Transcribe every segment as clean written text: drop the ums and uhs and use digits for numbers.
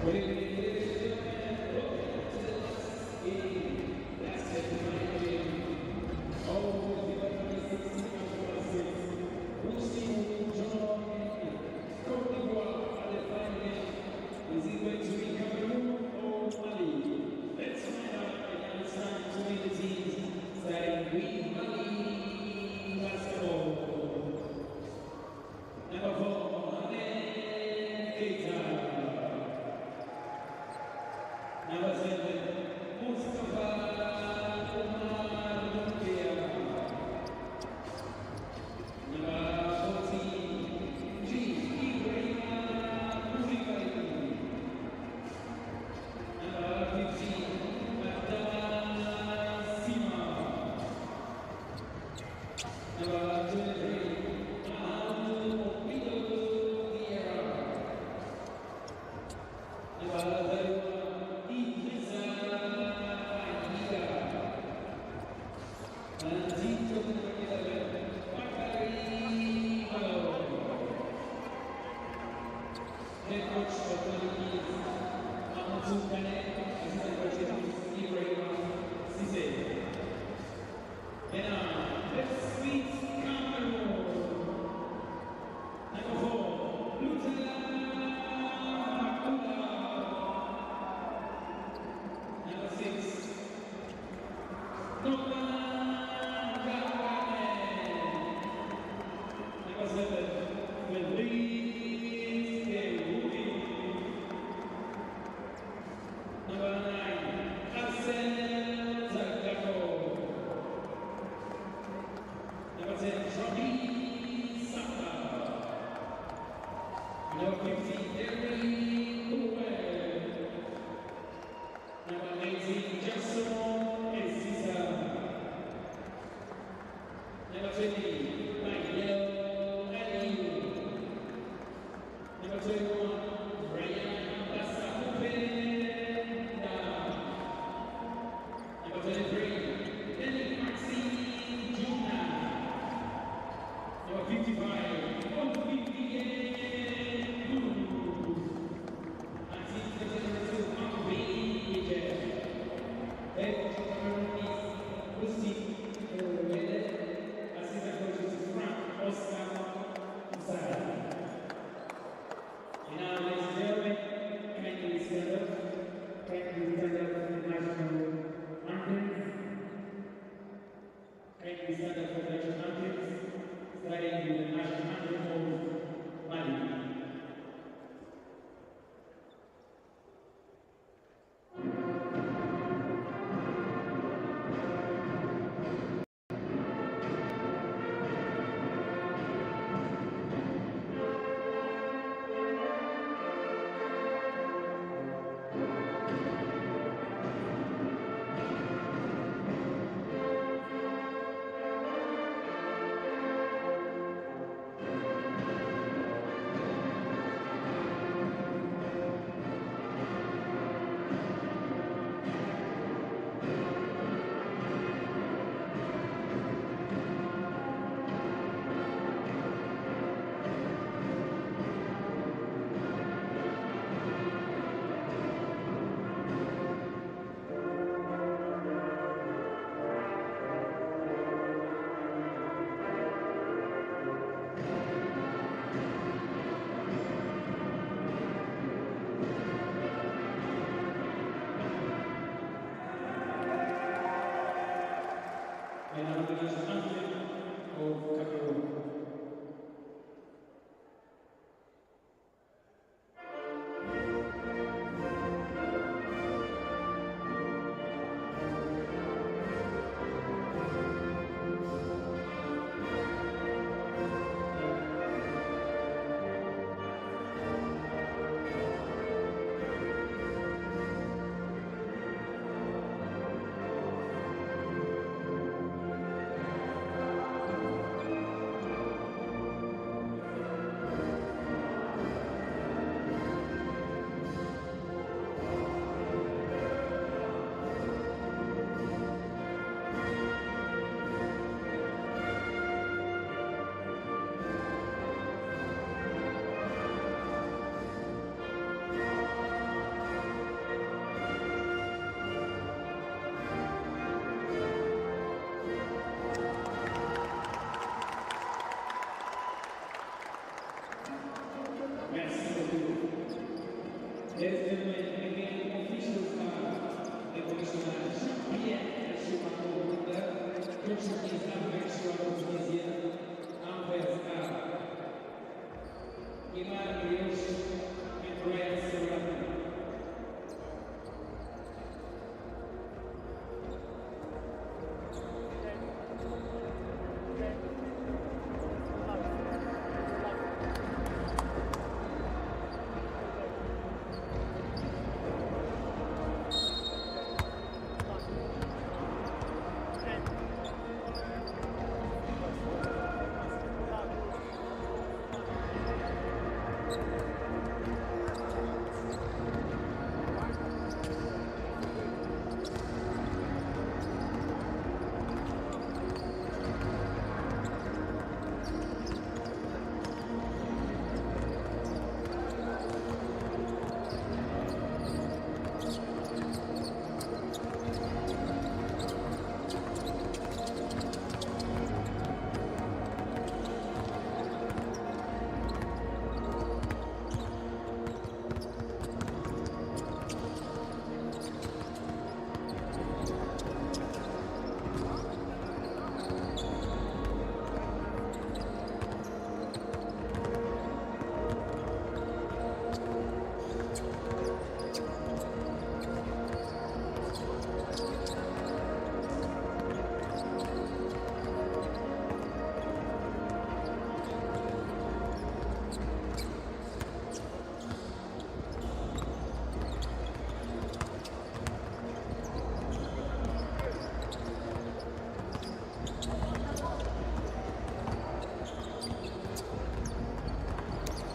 Is it going to be Cameroon or Mali? Let's find out and understand between the teams starting with Mali basketball. Number 4, Mohamed Keita. Number 7, Mustafa Umar Lumpia. Number 14, G. Ibrahim. Head coach of the league is and let's meet Cameroon. Number 4, Number 6, Number 7, Number 9, Hassan Zagako. Number 10, Johnny Saka. Number 15, Derry Uwe. Number 18, Jackson Esisa. Number 20, Michael Aliu. Number 21, Ryan Basakupe. Number 23, Danny Maxine Juna. Number 55, Olivier Bou. And team captain number 2, Ambi Head coach of Cameroon is Lucy Assistant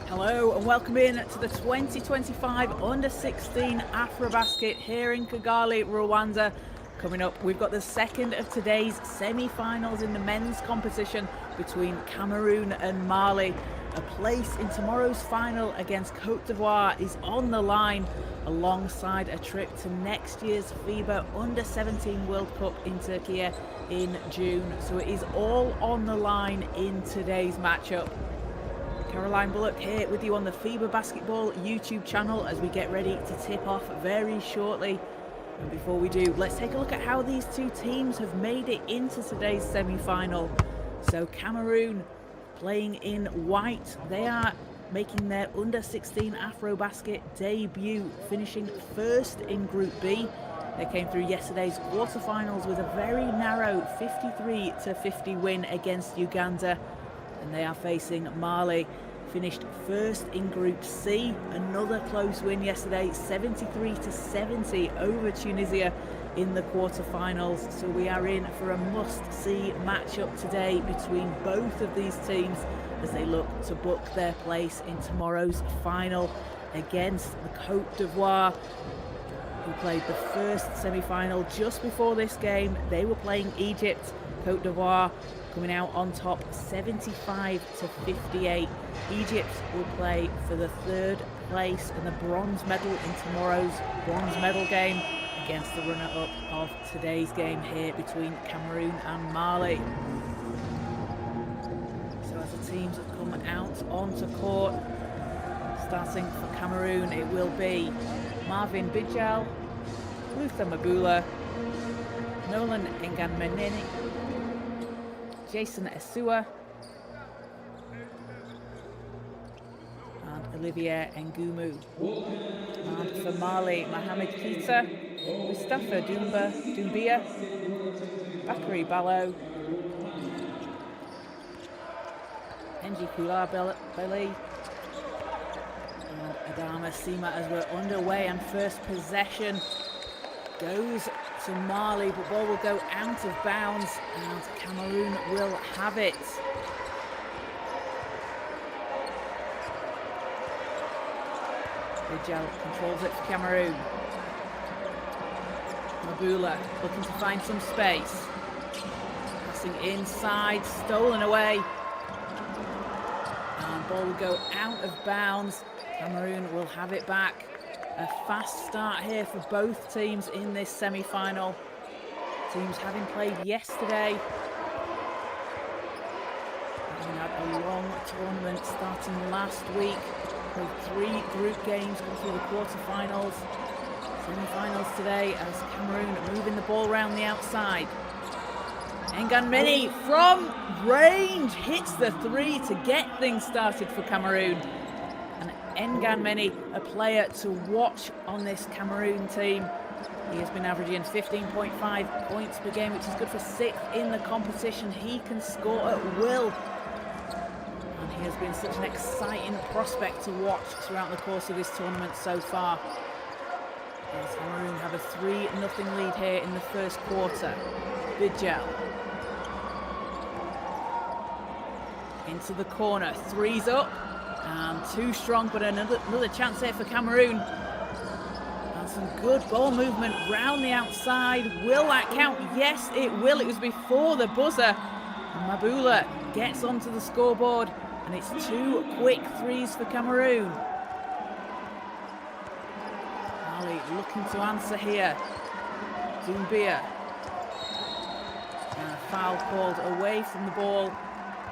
Hello and welcome in to the 2025 Under-16 AfroBasket here in Kigali, Rwanda. Coming up, we've got the second of today's semi-finals in the men's competition between Cameroon and Mali. A place in tomorrow's final against Côte d'Ivoire is on the line, alongside a trip to next year's FIBA Under-17 World Cup in Turkey in June. So it is all on the line in today's matchup. Caroline Bullock here with you on the FIBA Basketball YouTube channel as we get ready to tip off very shortly. And before we do, let's take a look at how these two teams have made it into today's semi-final. So Cameroon playing in white. They are making their Under-16 AfroBasket debut, finishing first in Group B. They came through yesterday's quarterfinals with a very narrow 53-50 win against Uganda. And they are facing Mali, finished first in Group C. Another close win yesterday, 73-70 over Tunisia in the quarterfinals. So we are in for a must-see matchup today between both of these teams as they look to book their place in tomorrow's final against the Côte d'Ivoire, who played the first semi-final just before this game. They were playing Egypt. Côte d'Ivoire coming out on top 75-58. Egypt will play for the third place and the bronze medal in tomorrow's bronze medal game against the runner-up of today's game here between Cameroon and Mali. So as the teams have come out onto court, starting for Cameroon, it will be Marvin Bidjal, Luther Mabula, Nolan Nganmanini, Jason Esua, and Olivier Ngumu. And for Mali, Mohamed Keita, Mustafa Doumbia, Bakary Ballo, Enji Koulibaly, and Adama Sima as we're underway, and first possession goes to Mali, but ball will go out of bounds and Cameroon will have it. Bidjal controls it for Cameroon. Mabula looking to find some space. Passing inside, stolen away. And ball will go out of bounds. Cameroon will have it back. A fast start here for both teams in this semi-final. Teams having played yesterday. Having had a long tournament starting last week. With 3 group games come through the quarterfinals. Semi-finals today as Cameroon moving the ball around the outside. Nganmeni from range hits the 3 to get things started for Cameroon. And Nganmeni, a player to watch on this Cameroon team. He has been averaging 15.5 points per game, which is good for 6th in the competition. He can score at will. And he has been such an exciting prospect to watch throughout the course of this tournament so far. As Cameroon have a 3-0 lead here in the first quarter. Bidjel. Into the corner, 3's up. And too strong, but another chance here for Cameroon. And some good ball movement round the outside. Will that count? Yes, it will. It was before the buzzer. Mabula gets onto the scoreboard, and it's 2 quick 3s for Cameroon. Mali looking to answer here. Doumbia. And a foul called away from the ball.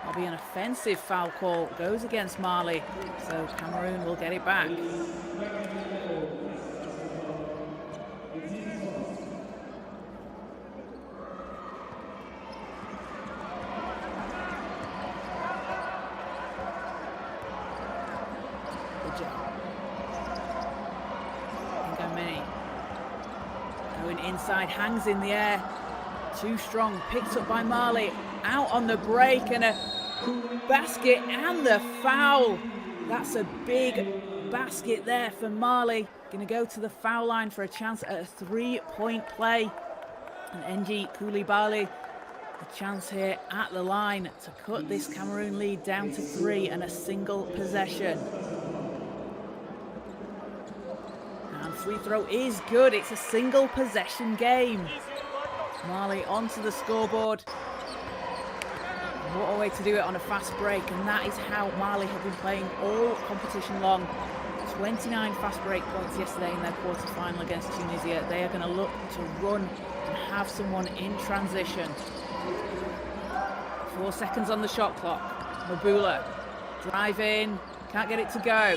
That'll be an offensive foul call. Goes against Mali, so Cameroon will get it back. Nganmeni going inside, hangs in the air. Too strong, picked up by Mali. Out on the break and a basket and the foul. That's a big basket there for Mali. Going to go to the foul line for a chance at a 3-point play. And NG Koulibaly, a chance here at the line to cut this Cameroon lead down to 3 and a single possession. And free throw is good. It's a single possession game. Mali onto the scoreboard. What a way to do it on a fast break, and that is how Mali have been playing all competition long. 29 fast break points yesterday in their quarter-final against Tunisia. They are going to look to run and have someone in transition. 4 seconds on the shot clock. Mabula, drive in, can't get it to go.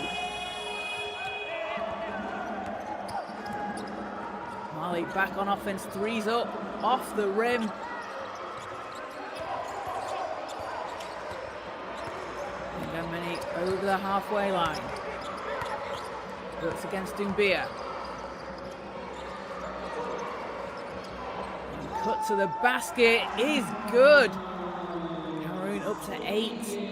Mali back on offense, 3's up, off the rim. Nganmeni over the halfway line. Works against Doumbia. And cut to the basket is good. Cameroon up to 8.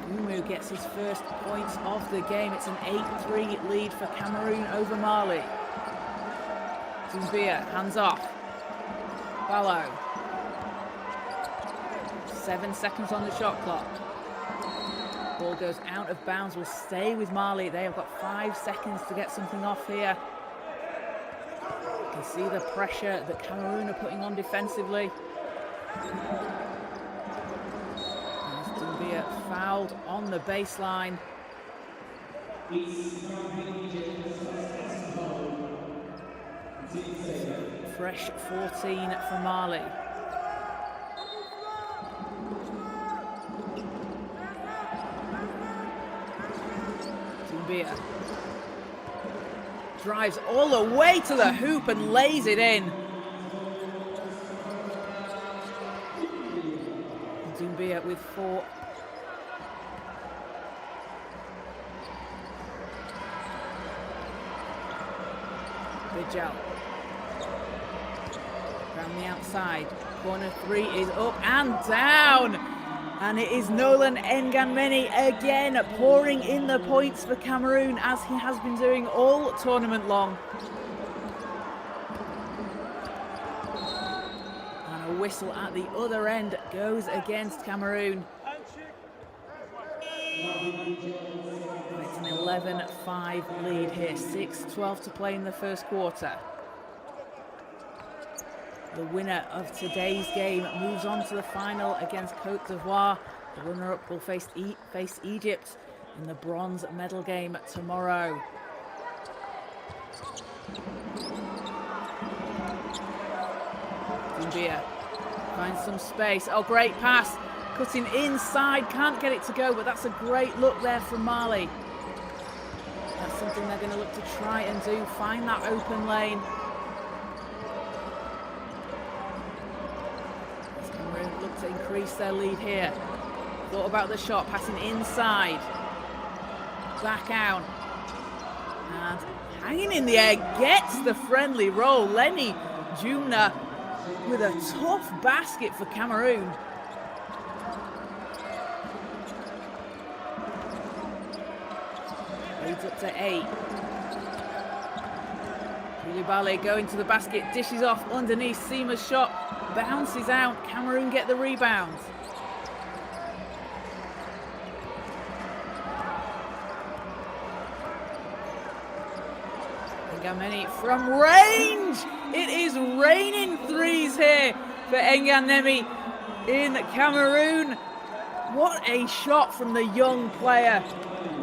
Ngumu gets his first points of the game. It's an 8-3 lead for Cameroon over Mali. Doumbia, hands off. Ballo. 7 seconds on the shot clock. Ball goes out of bounds, will stay with Mali. They have got 5 seconds to get something off here. You can see the pressure that Cameroon are putting on defensively. As Doumbia fouled on the baseline. Fresh 14 for Mali. Doumbia drives all the way to the hoop and lays it in. Doumbia with 4. Bidjel. Around the outside. Corner 3 is up and down. And it is Nolan Nganmeni again pouring in the points for Cameroon, as he has been doing all tournament long. And a whistle at the other end goes against Cameroon. And it's an 11-5 lead here. 6:12 to play in the first quarter. The winner of today's game moves on to the final against Côte d'Ivoire. The runner-up will face Egypt in the bronze medal game tomorrow. Doumbia finds some space. Oh, great pass. Cutting inside, can't get it to go, but that's a great look there from Mali. That's something they're going to look to try and do, find that open lane. As Cameroon look to increase their lead here. Thought about the shot, passing inside. Back out. And hanging in the air, gets the friendly roll. Lenny Jumna with a tough basket for Cameroon. Leads up to 8. Koulibaly going to the basket, dishes off underneath. Seema's shot bounces out. Cameroon get the rebound. Ngameni from range. It is raining threes here for Nganemi in Cameroon. What a shot from the young player.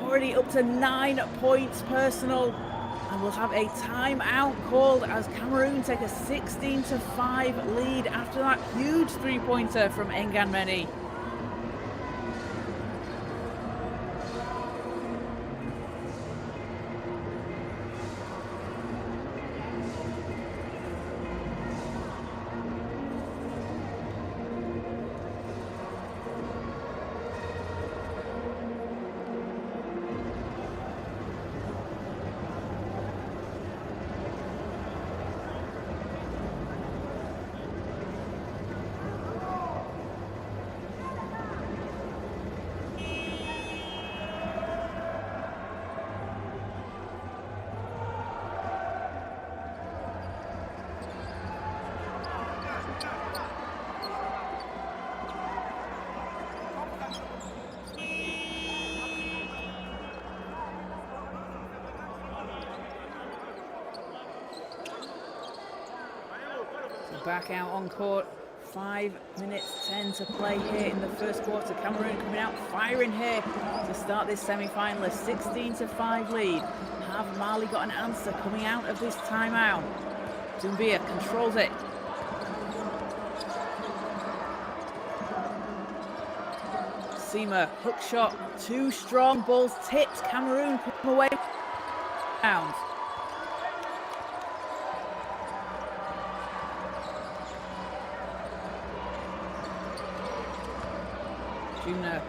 Already up to 9 points personal. And we'll have a timeout called as Cameroon take a 16-5 lead after that huge three-pointer from Nganemi. Back out on court, 5 minutes 10 to play here in the first quarter. Cameroon coming out firing here to start this semi-final, a 16-5 lead. Have Mali got an answer coming out of this timeout? Doumbia controls it. Seema, hook shot, too strong, ball's tipped. Cameroon come away. Down. Jumna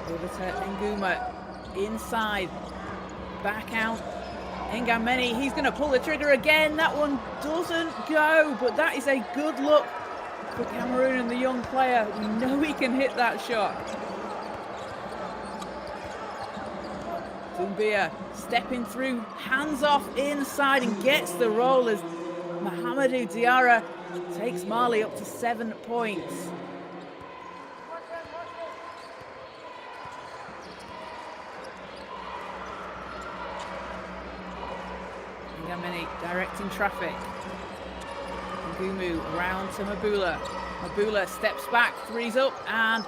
over to Nguma, inside, back out, Ngameni, he's going to pull the trigger again, that one doesn't go, but that is a good look for Cameroon and the young player. We know he can hit that shot. Doumbia stepping through, hands off inside and gets the roll as Mahamadou Diarra takes Mali up to 7 points. Ngameni directing traffic. Ngumu around to Mabula. Mabula steps back, threes up and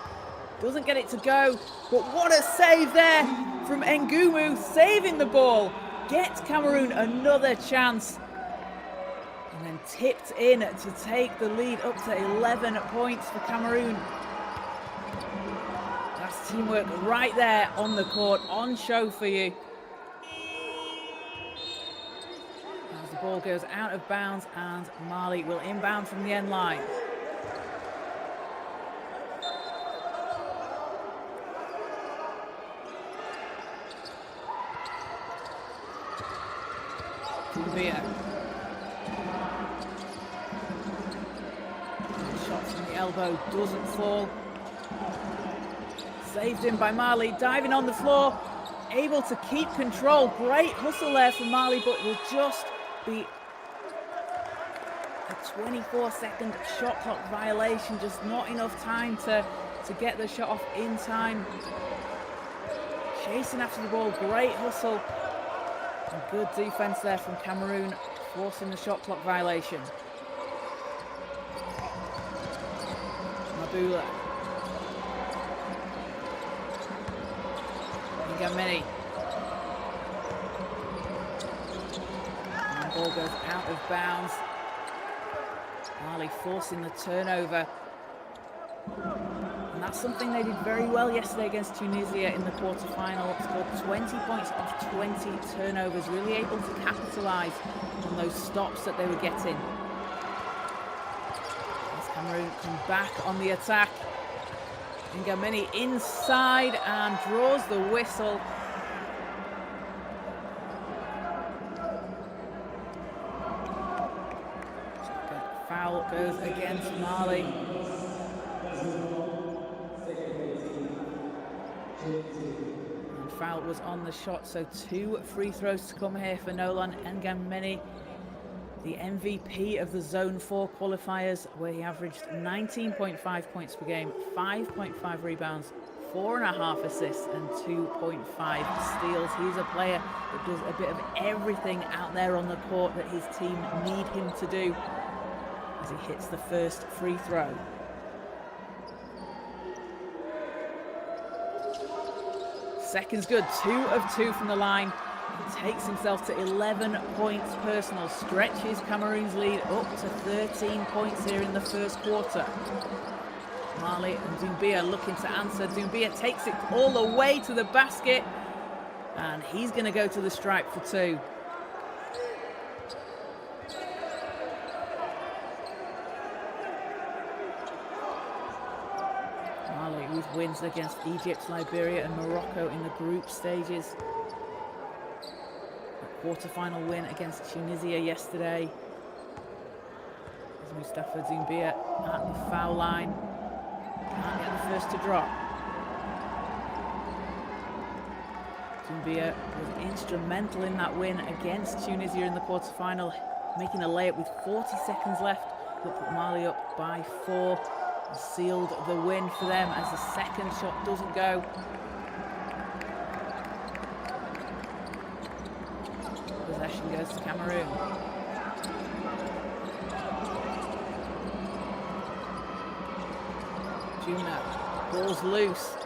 doesn't get it to go. But what a save there from Ngumu, saving the ball. Gets Cameroon another chance. And then tipped in to take the lead up to 11 points for Cameroon. That's teamwork right there on the court, on show for you. Ball goes out of bounds and Mali will inbound from the end line. Doumbia. Shot from the elbow doesn't fall. Saved in by Mali, diving on the floor, able to keep control. Great hustle there from Mali, but will just be a 24-second shot clock violation, just not enough time to get the shot off in time. Chasing after the ball, great hustle. And good defense there from Cameroon, forcing the shot clock violation. Mabula. Ngameni. Ball goes out of bounds. Mali forcing the turnover. And that's something they did very well yesterday against Tunisia in the quarter-final. Scored 20 points off 20 turnovers, really able to capitalise on those stops that they were getting. As Cameroon come back on the attack. Ngameni inside and draws the whistle. Foul goes against Mali. And foul was on the shot, so 2 free throws to come here for Nolan Ngameni, the MVP of the Zone 4 qualifiers, where he averaged 19.5 points per game, 5.5 rebounds, 4.5 assists and 2.5 steals. He's a player that does a bit of everything out there on the court that his team need him to do, as he hits the first free throw. Second's good, 2 of 2 from the line. He takes himself to 11 points personal, stretches Cameroon's lead up to 13 points here in the first quarter. Mali and Doumbia looking to answer. Doumbia takes it all the way to the basket, and he's going to go to the stripe for 2. Mali with wins against Egypt, Liberia and Morocco in the group stages. A quarter-final win against Tunisia yesterday. As Mustafa Doumbia at the foul line. Can't get the first to drop. Doumbia was instrumental in that win against Tunisia in the quarter-final, making a layup with 40 seconds left that put Mali up by 4. Sealed the win for them as the second shot doesn't go. Possession goes to Cameroon. Juna, ball's loose.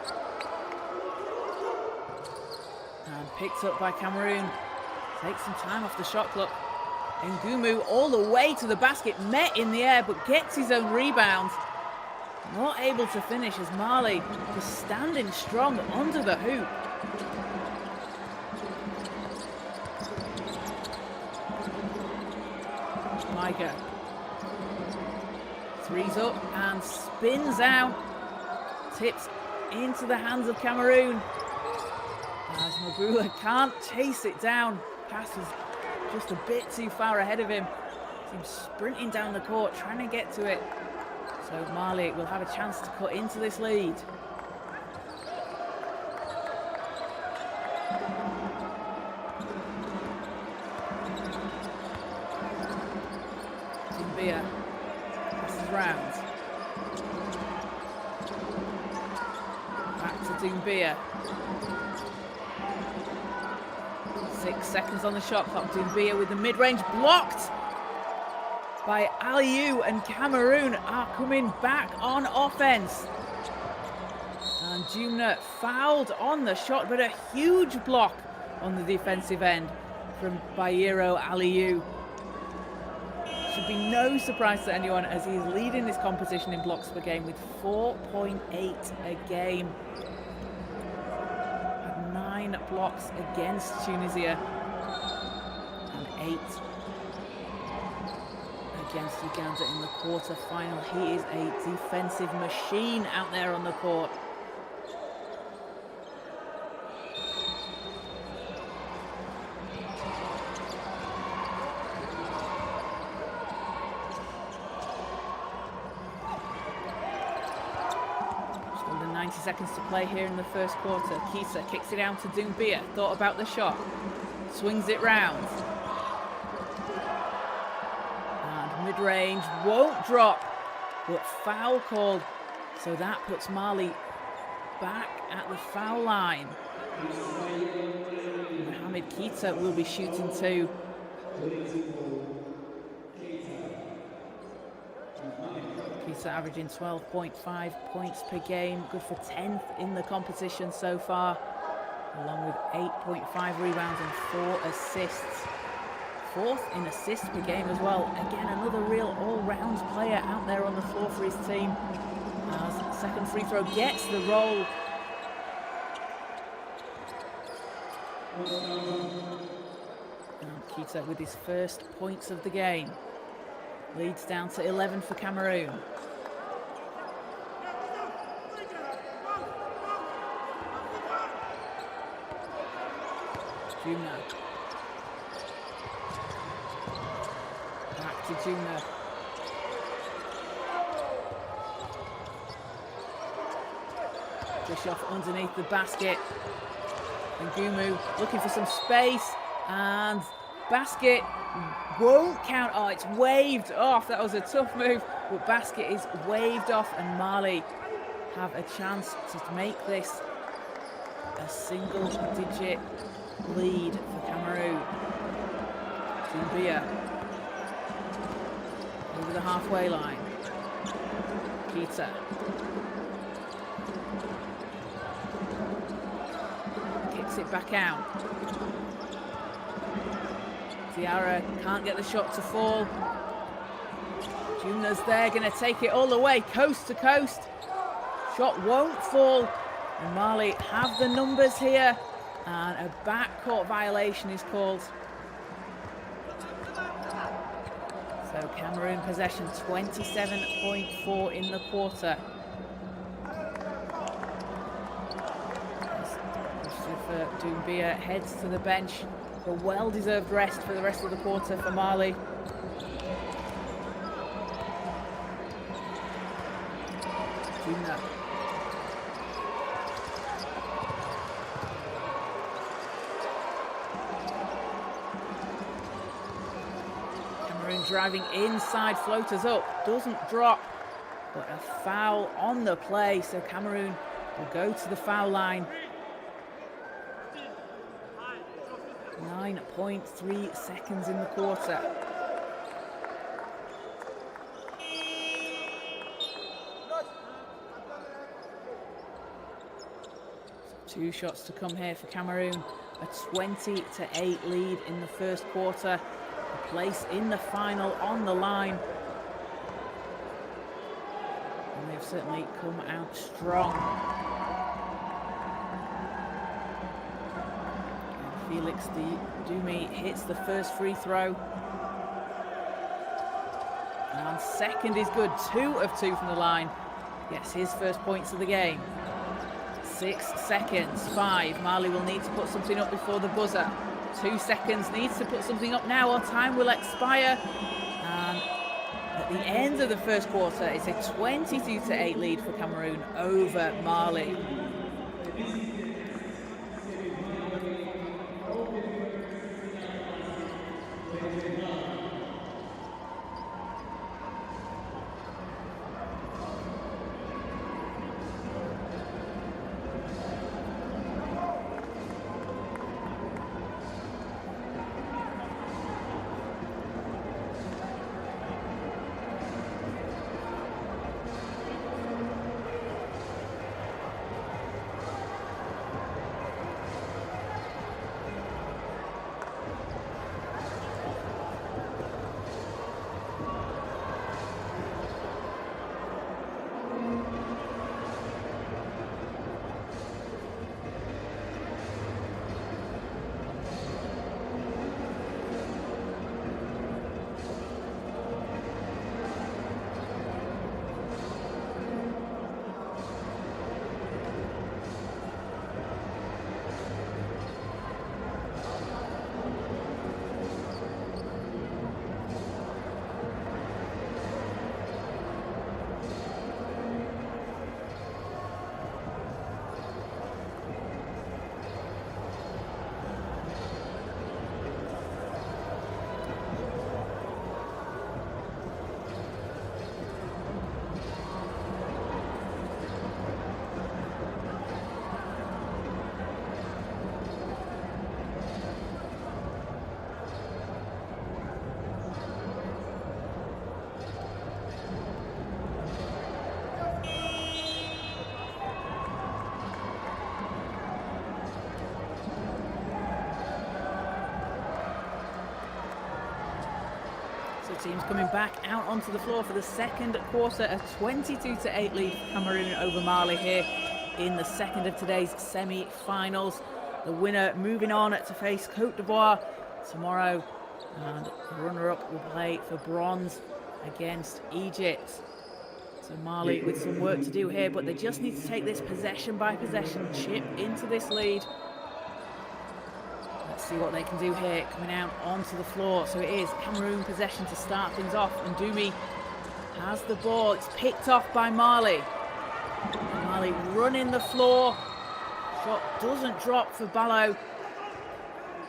And picked up by Cameroon. Takes some time off the shot clock. Ngumu all the way to the basket, met in the air, but gets his own rebound. Not able to finish as Mali just standing strong under the hoop. Maiga. Threes up and spins out. Tips into the hands of Cameroon. As Mabula can't chase it down. Pass is just a bit too far ahead of him. He's sprinting down the court, trying to get to it. So Mali will have a chance to cut into this lead. Doumbia passes round. Back to Doumbia. 6 seconds on the shot clock. Doumbia with the mid-range blocked by Aliou, and Cameroon are coming back on offense. And Jumna fouled on the shot, but a huge block on the defensive end from Bayero Aliou. Should be no surprise to anyone as he's leading this competition in blocks per game with 4.8 a game. Had 9 blocks against Tunisia and 8 against Uganda in the quarter-final. He is a defensive machine out there on the court. Just under 90 seconds to play here in the first quarter. Kisa kicks it down to Doumbia. Thought about the shot. Swings it round. Mid-range won't drop, but foul called, so that puts Mali back at the foul line. Mohamed Keita will be shooting 2. Keita averaging 12.5 points per game, good for 10th in the competition so far, along with 8.5 rebounds and 4 assists. 4th in assists per game as well. Again, another real all-round player out there on the floor for his team. As Second free throw gets the roll. And Keita with his first points of the game. Leads down to 11 for Cameroon. Jumna. Back to Jumna. Dish off underneath the basket. And Gumu looking for some space. And basket won't count. Oh, it's waved off. That was a tough move. But basket is waved off. And Mali have a chance to make this a single-digit lead for Cameroon. Doumbia over the halfway line. Keita. Kicks it back out. Diarra can't get the shot to fall. Jumna's there, going to take it all the way, coast to coast. Shot won't fall. And Mali have the numbers here. And a backcourt violation is called. So Cameroon possession, 27.4 in the quarter. Christopher Doumbia heads to the bench. A well-deserved rest for the rest of the quarter for Mali. Jumna. Driving inside, floaters up, doesn't drop, but a foul on the play, so Cameroon will go to the foul line. 9.3 seconds in the quarter. So 2 shots to come here for Cameroon. A 20-8 lead in the first quarter. A place in the final on the line. And they've certainly come out strong. And Felix Dumi hits the first free throw. And second is good. 2 of 2 from the line. Gets his first points of the game. 6 seconds. 5. Mali will need to put something up before the buzzer. 2 seconds, needs to put something up now or time will expire. And at the end of the first quarter, it's a 22-8 lead for Cameroon over Mali. teams coming back out onto the floor for the second quarter. A 22-8 lead for Cameroon over Mali here in the second of today's semi-finals. The winner moving on to face Côte d'Ivoire tomorrow, and the runner-up will play for bronze against Egypt. So Mali with some work to do here, but they just need to take this possession by possession, chip into this lead. Let's see what they can do here, coming out onto the floor. So it is Cameroon possession to start things off, and Doumi has the ball. It's picked off by Mali. Mali running the floor. Shot doesn't drop for Ballo,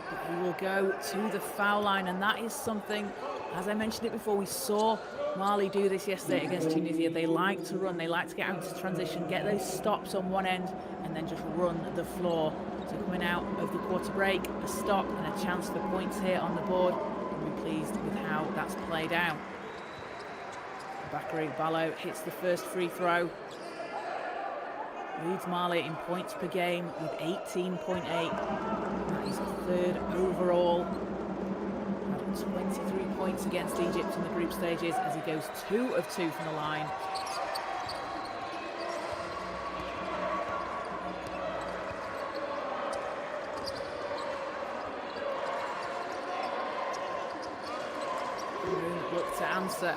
but he will go to the foul line, and that is something, as I mentioned it before, we saw Mali do this yesterday against Tunisia. They like to run, they like to get out to transition, get those stops on one end, and then just run the floor. So coming out of the quarter break, a stop and a chance for points here on the board. We'll be pleased with how that's played out. Bakary Ballo hits the first free throw. Leads Mali in points per game with 18.8. That is third overall. Had 23 points against Egypt in the group stages as he goes 2 of 2 from the line. Look to answer.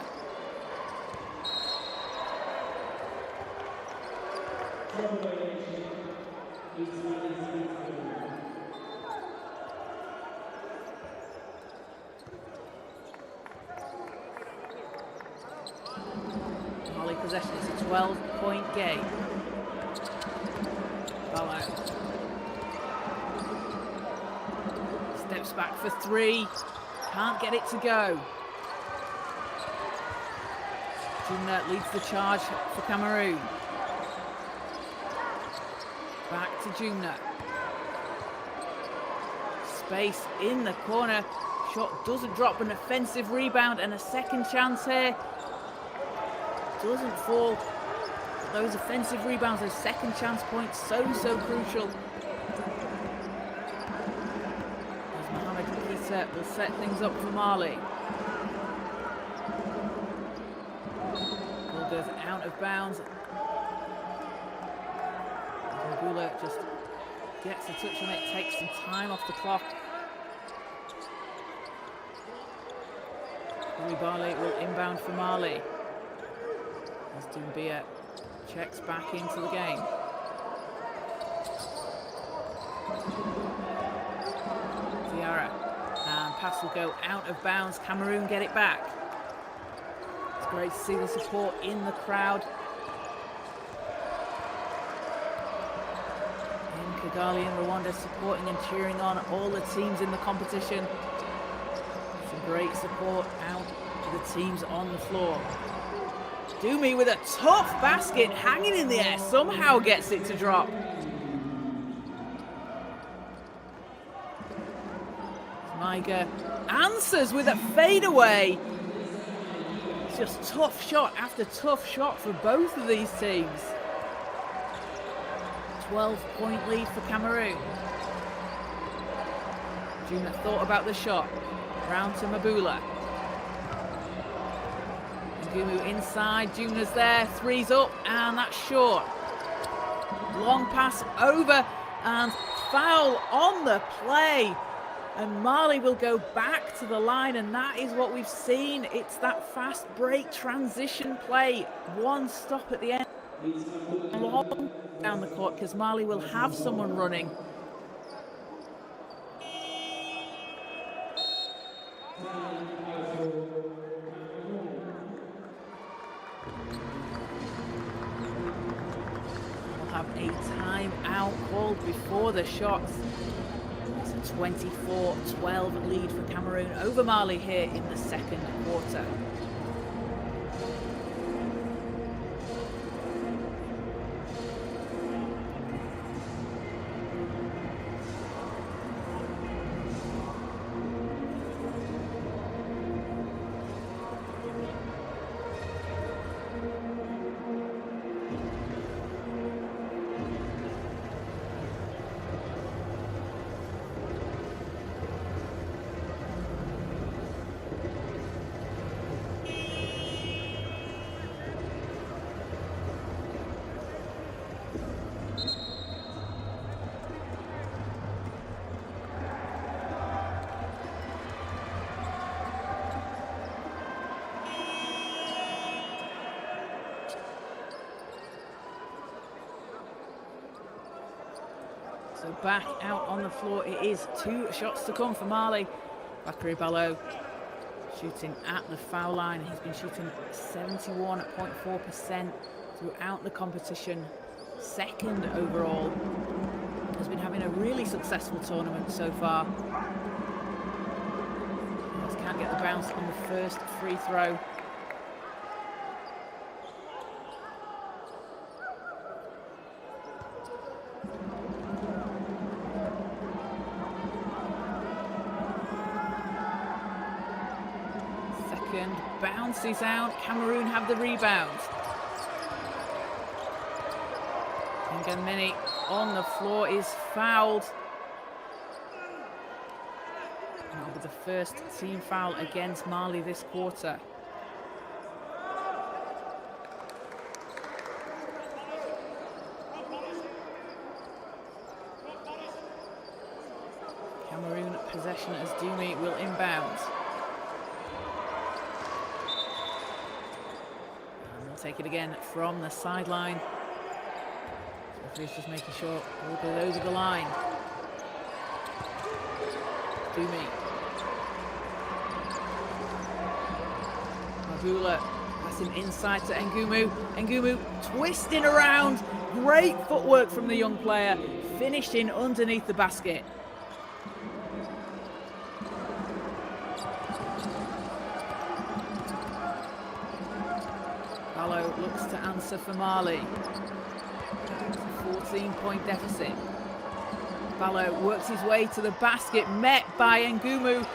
Mali possession is a 12-point game. Ballo steps back for 3, can't get it to go. Jumna leads the charge for Cameroon. Back to Jumna. Space in the corner. Shot doesn't drop, an offensive rebound and a second chance here. Doesn't fall. Those offensive rebounds, those second chance points, so crucial. As Mohamed Keita will set things up for Mali. Ball goes out of bounds. Gula just gets a touch on it, takes some time off the clock. Koulibaly will inbound for Mali. As Doumbia checks back into the game. Diarra, and pass will go out of bounds. Cameroon get it back. It's great to see the support in the crowd. Kigali and Rwanda supporting and cheering on all the teams in the competition. Some great support out to the teams on the floor. Doumi with a tough basket hanging in the air, somehow gets it to drop. Maiga answers with a fadeaway. It's just tough shot after tough shot for both of these teams. 12-point lead for Cameroon. Jumna thought about the shot. Round to Mabula. Ngumu inside, Jumna's there, 3's up, and that's short. Long pass over, and foul on the play. And Mali will go back to the line, and that is what we've seen. It's that fast break transition play. One stop at the end. Long down the court, because Mali will have someone running. We'll have a timeout called before the shots. It's a 24-12 lead for Cameroon over Mali here in the second quarter. So back out on the floor, it is 2 shots to come for Mali. Bakary Ballo shooting at the foul line. He's been shooting 71.4% throughout the competition. 2nd overall. Has been having a really successful tournament so far. Just can't get the bounce on the first free throw. Second bounces out. Cameroon have the rebound. Ngameni on the floor is fouled. That'll be the first team foul against Mali this quarter. Cameroon possession as Dumi will inbound. And they'll take it again from the sideline. He's just making sure we'll go over the line. Dumi. Mabula passing inside to Ngumu. Ngumu twisting around. Great footwork from the young player. Finishing underneath the basket. Ballo looks to answer for Mali. 14-point deficit. Ballo works his way to the basket, met by Ngumu.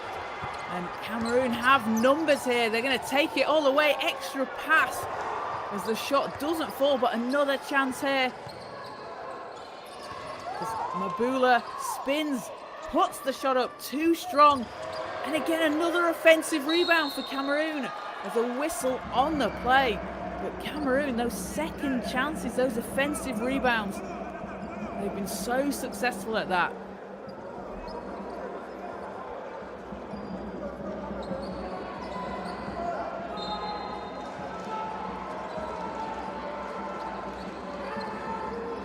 And Cameroon have numbers here. They're going to take it all the way. Extra pass as the shot doesn't fall, but another chance here. As Mabula spins, puts the shot up too strong. And again, another offensive rebound for Cameroon. There's a whistle on the play. But Cameroon, those second chances, those offensive rebounds, they've been so successful at that.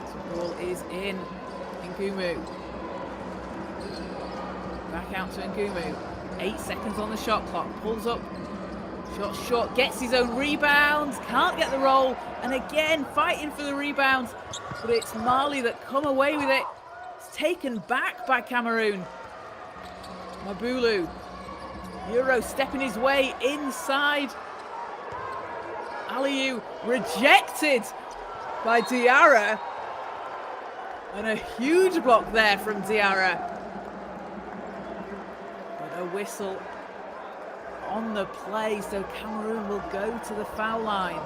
The ball is in. Ngumu. Back out to Ngumu. 8 seconds on the shot clock. Pulls up. Shot short, gets his own rebound, can't get the roll, and again fighting for the rebounds, but it's Mali that come away with it. It's taken back by Cameroon. Mabulu, Euro stepping his way inside. Aliou rejected by Diarra, and a huge block there from Diarra. But a whistle on the play, so Cameroon will go to the foul line.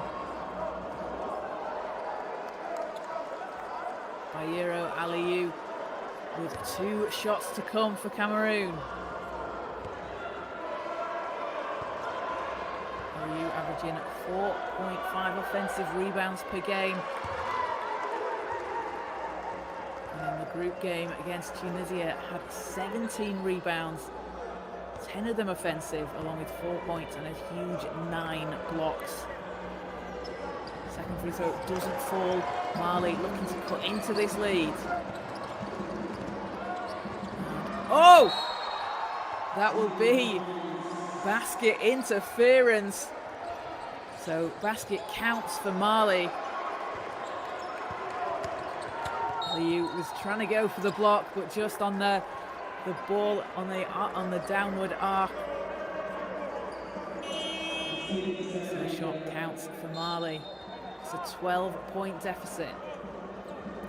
Bayero Aliou with 2 shots to come for Cameroon. Aliou averaging 4.5 offensive rebounds per game. And in the group game against Tunisia, had 17 rebounds. 10 of them offensive, along with 4 points and a huge 9 blocks. Second free throw doesn't fall. Mali looking to cut into this lead. Oh! That will be basket interference. So basket counts for Mali. Aliou was trying to go for the block, but just on the ball on the downward arc. So the shot counts for Mali. It's a 12-point deficit.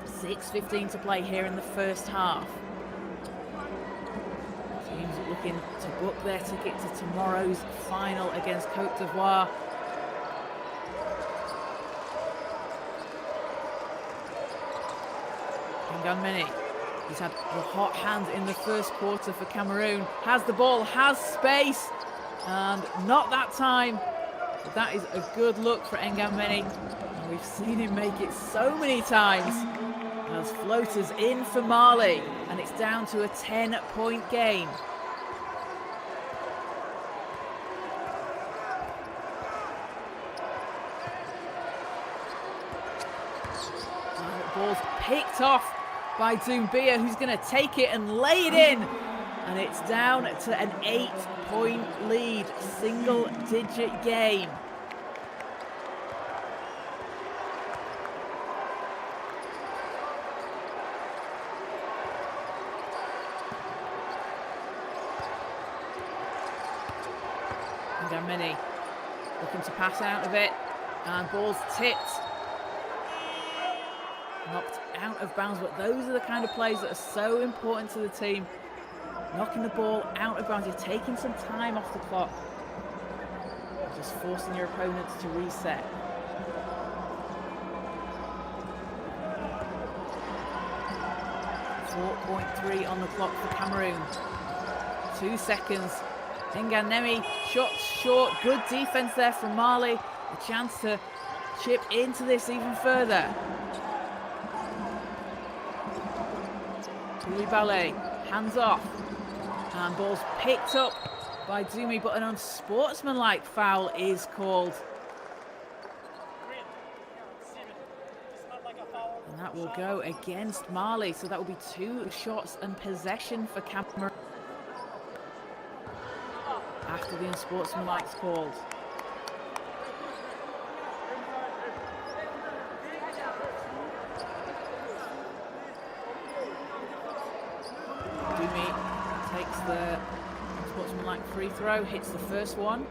6:15 to play here in the first half. Teams looking to book their ticket to tomorrow's final against Côte d'Ivoire. Ngameni. He's had the hot hand in the first quarter for Cameroon. Has the ball, has space, and not that time. But that is a good look for Ngameni. And we've seen him make it so many times. As floaters in for Mali, and it's down to a 10-point game. Ball's picked off by Doumbia, who's going to take it and lay it in. And it's down to an 8-point lead, single-digit game. Mini looking to pass out of it, and ball's tipped, knocked out of bounds. But those are the kind of plays that are so important to the team. Knocking the ball out of bounds, you're taking some time off the clock, just forcing your opponents to reset. .3 on the clock for Cameroon. 2 seconds. Nganemi, shot short, good defense there from Mali. A chance to chip into this even further. Koulibaly, hands off. And ball's picked up by Dumi, but an unsportsmanlike foul is called. And that will go against Mali, so that will be 2 shots and possession for Cameroon after the unsportsmanlike's called. Dumi takes the unsportsmanlike free throw, hits the first one.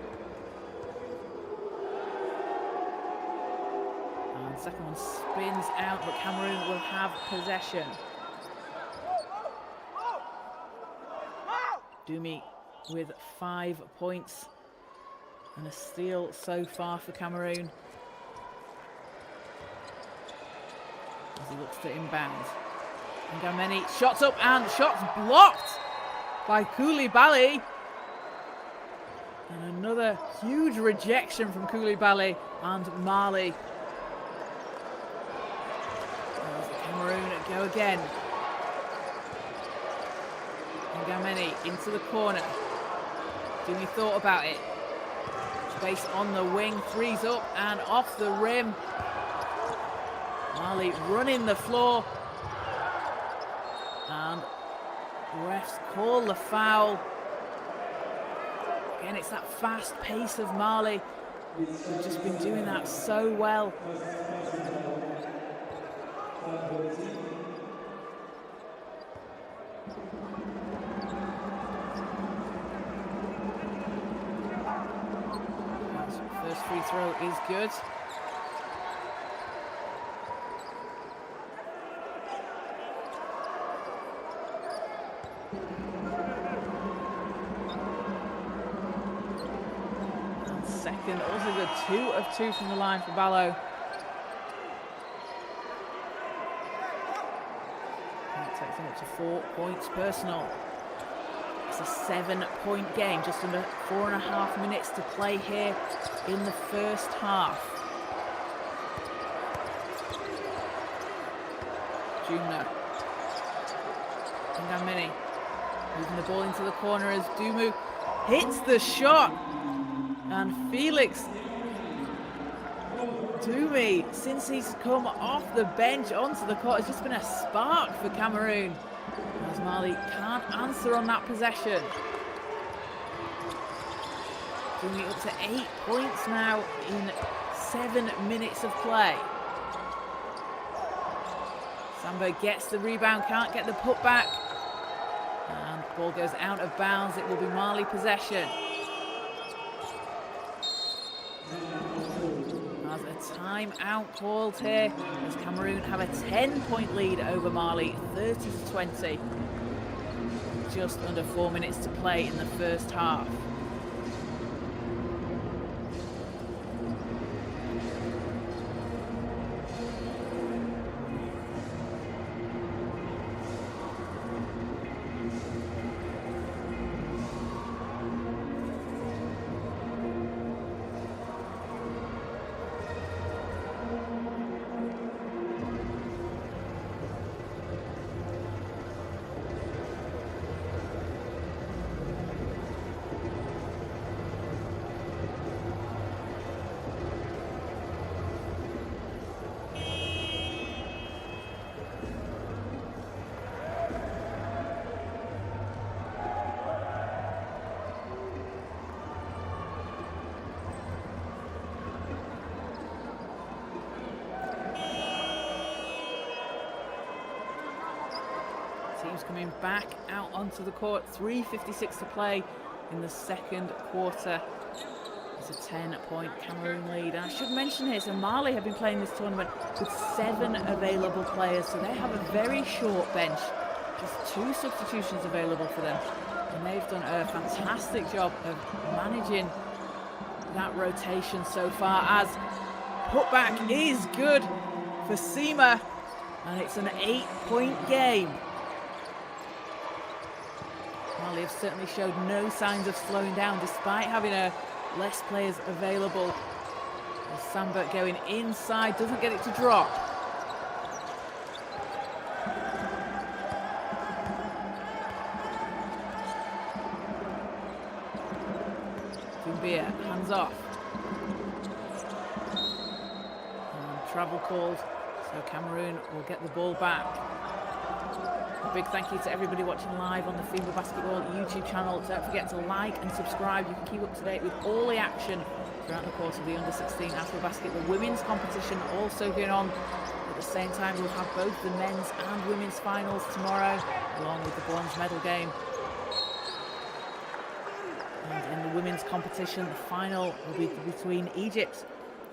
And the second one spins out, but Cameroon will have possession. Dumi with 5 points and a steal so far for Cameroon as he looks to inbound. Ngameni, shots up and shots blocked by Koulibaly. And another huge rejection from Koulibaly and Mali. As the Cameroon go again. Ngameni into the corner. Dumi thought about it. Space on the wing, threes up and off the rim. Mali running the floor. And refs call the foul. Again, it's that fast pace of Mali. They've just been doing that so well. First free throw is good. And second, also good. 2 of 2 from the line for Ballo. That takes him up to 4 points personal. It's a 7-point game, just under 4.5 minutes to play here in the first half. Jumna. Ngameni moving the ball into the corner as Dumu hits the shot. And Felix Dumi, since he's come off the bench onto the court, has just been a spark for Cameroon. As Mali can't answer on that possession. Dumi up to 8 points now in 7 minutes of play. Sambo gets the rebound, can't get the putback. And the ball goes out of bounds. It will be Mali possession. As a timeout called here, as Cameroon have a 10-point lead over Mali, 30-20. Just under 4 minutes to play in the first half. Teams coming back out onto the court. 3:56 to play in the second quarter. It's a 10-point Cameroon lead. And I should mention here, so Mali have been playing this tournament with 7 available players, so they have a very short bench. Just 2 substitutions available for them. And they've done a fantastic job of managing that rotation so far, as putback is good for Sima, and it's an 8-point game. Mali have certainly showed no signs of slowing down despite having less players available. As Sambert going inside, doesn't get it to drop. Dumbia, hands off. And travel called, so Cameroon will get the ball back. A big thank you to everybody watching live on the FIBA Basketball YouTube channel. Don't forget to like and subscribe. You can keep up to date with all the action throughout the course of the Under-16 AfroBasket. The women's competition also going on. At the same time, we'll have both the men's and women's finals tomorrow, along with the bronze medal game. And in the women's competition, the final will be between Egypt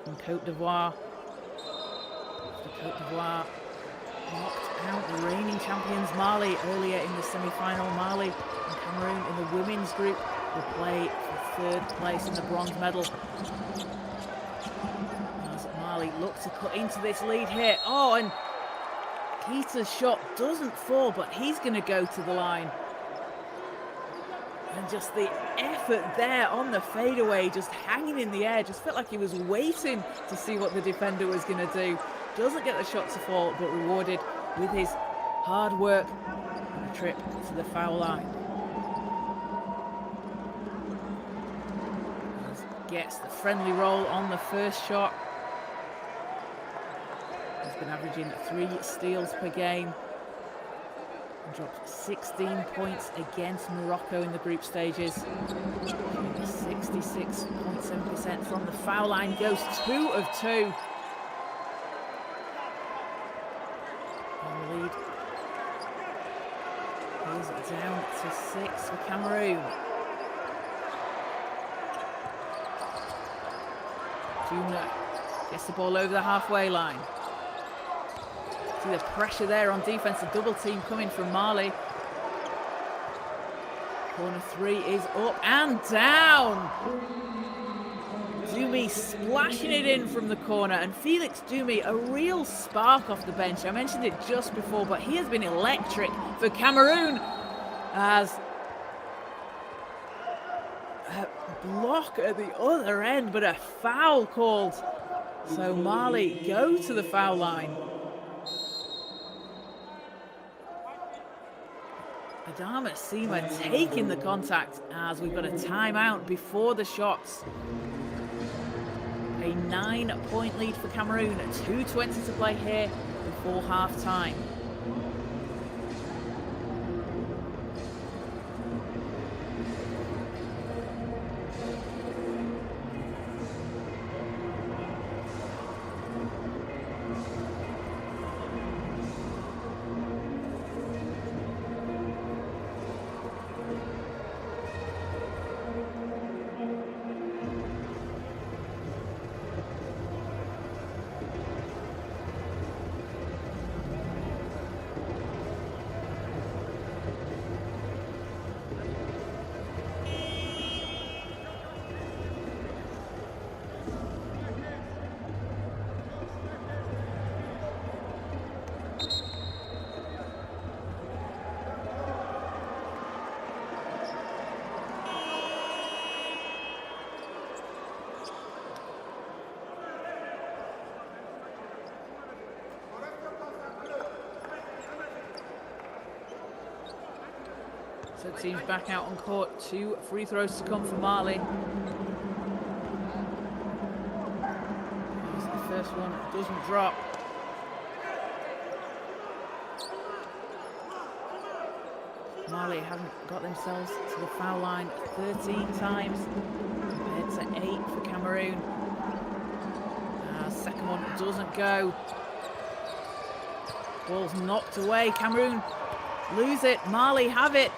and Côte d'Ivoire. Côte d'Ivoire knocked out the reigning champions Mali earlier in the semi-final. Mali and Cameroon in the women's group will play for 3rd place in the bronze medal. As Mali look to cut into this lead here. Oh, and Keita's shot doesn't fall, but he's going to go to the line. And just the effort there on the fadeaway, just hanging in the air, just felt like he was waiting to see what the defender was going to do. Doesn't get the shot to fall, but rewarded with his hard work and a trip to the foul line. Gets the friendly roll on the first shot. He's been averaging 3 steals per game. And dropped 16 points against Morocco in the group stages. 66.7% from the foul line, goes 2 of 2. And the lead is down to 6 for Cameroon. Juna gets the ball over the halfway line. See the pressure there on defense, a double team coming from Mali. Corner 3 is up and down. Dumi splashing it in from the corner, and Felix Dumi, a real spark off the bench. I mentioned it just before, but he has been electric for Cameroon, as a block at the other end, but a foul called. So Mali go to the foul line. Adama Sima taking the contact, as we've got a timeout before the shots. A 9-point lead for Cameroon, 2:20 to play here before half time. So the team's back out on court. 2 free throws to come for Mali. The first one doesn't drop. Mali haven't got themselves to the foul line 13 times compared to 8 for Cameroon. Second one doesn't go. Ball's knocked away. Cameroon lose it. Mali have it.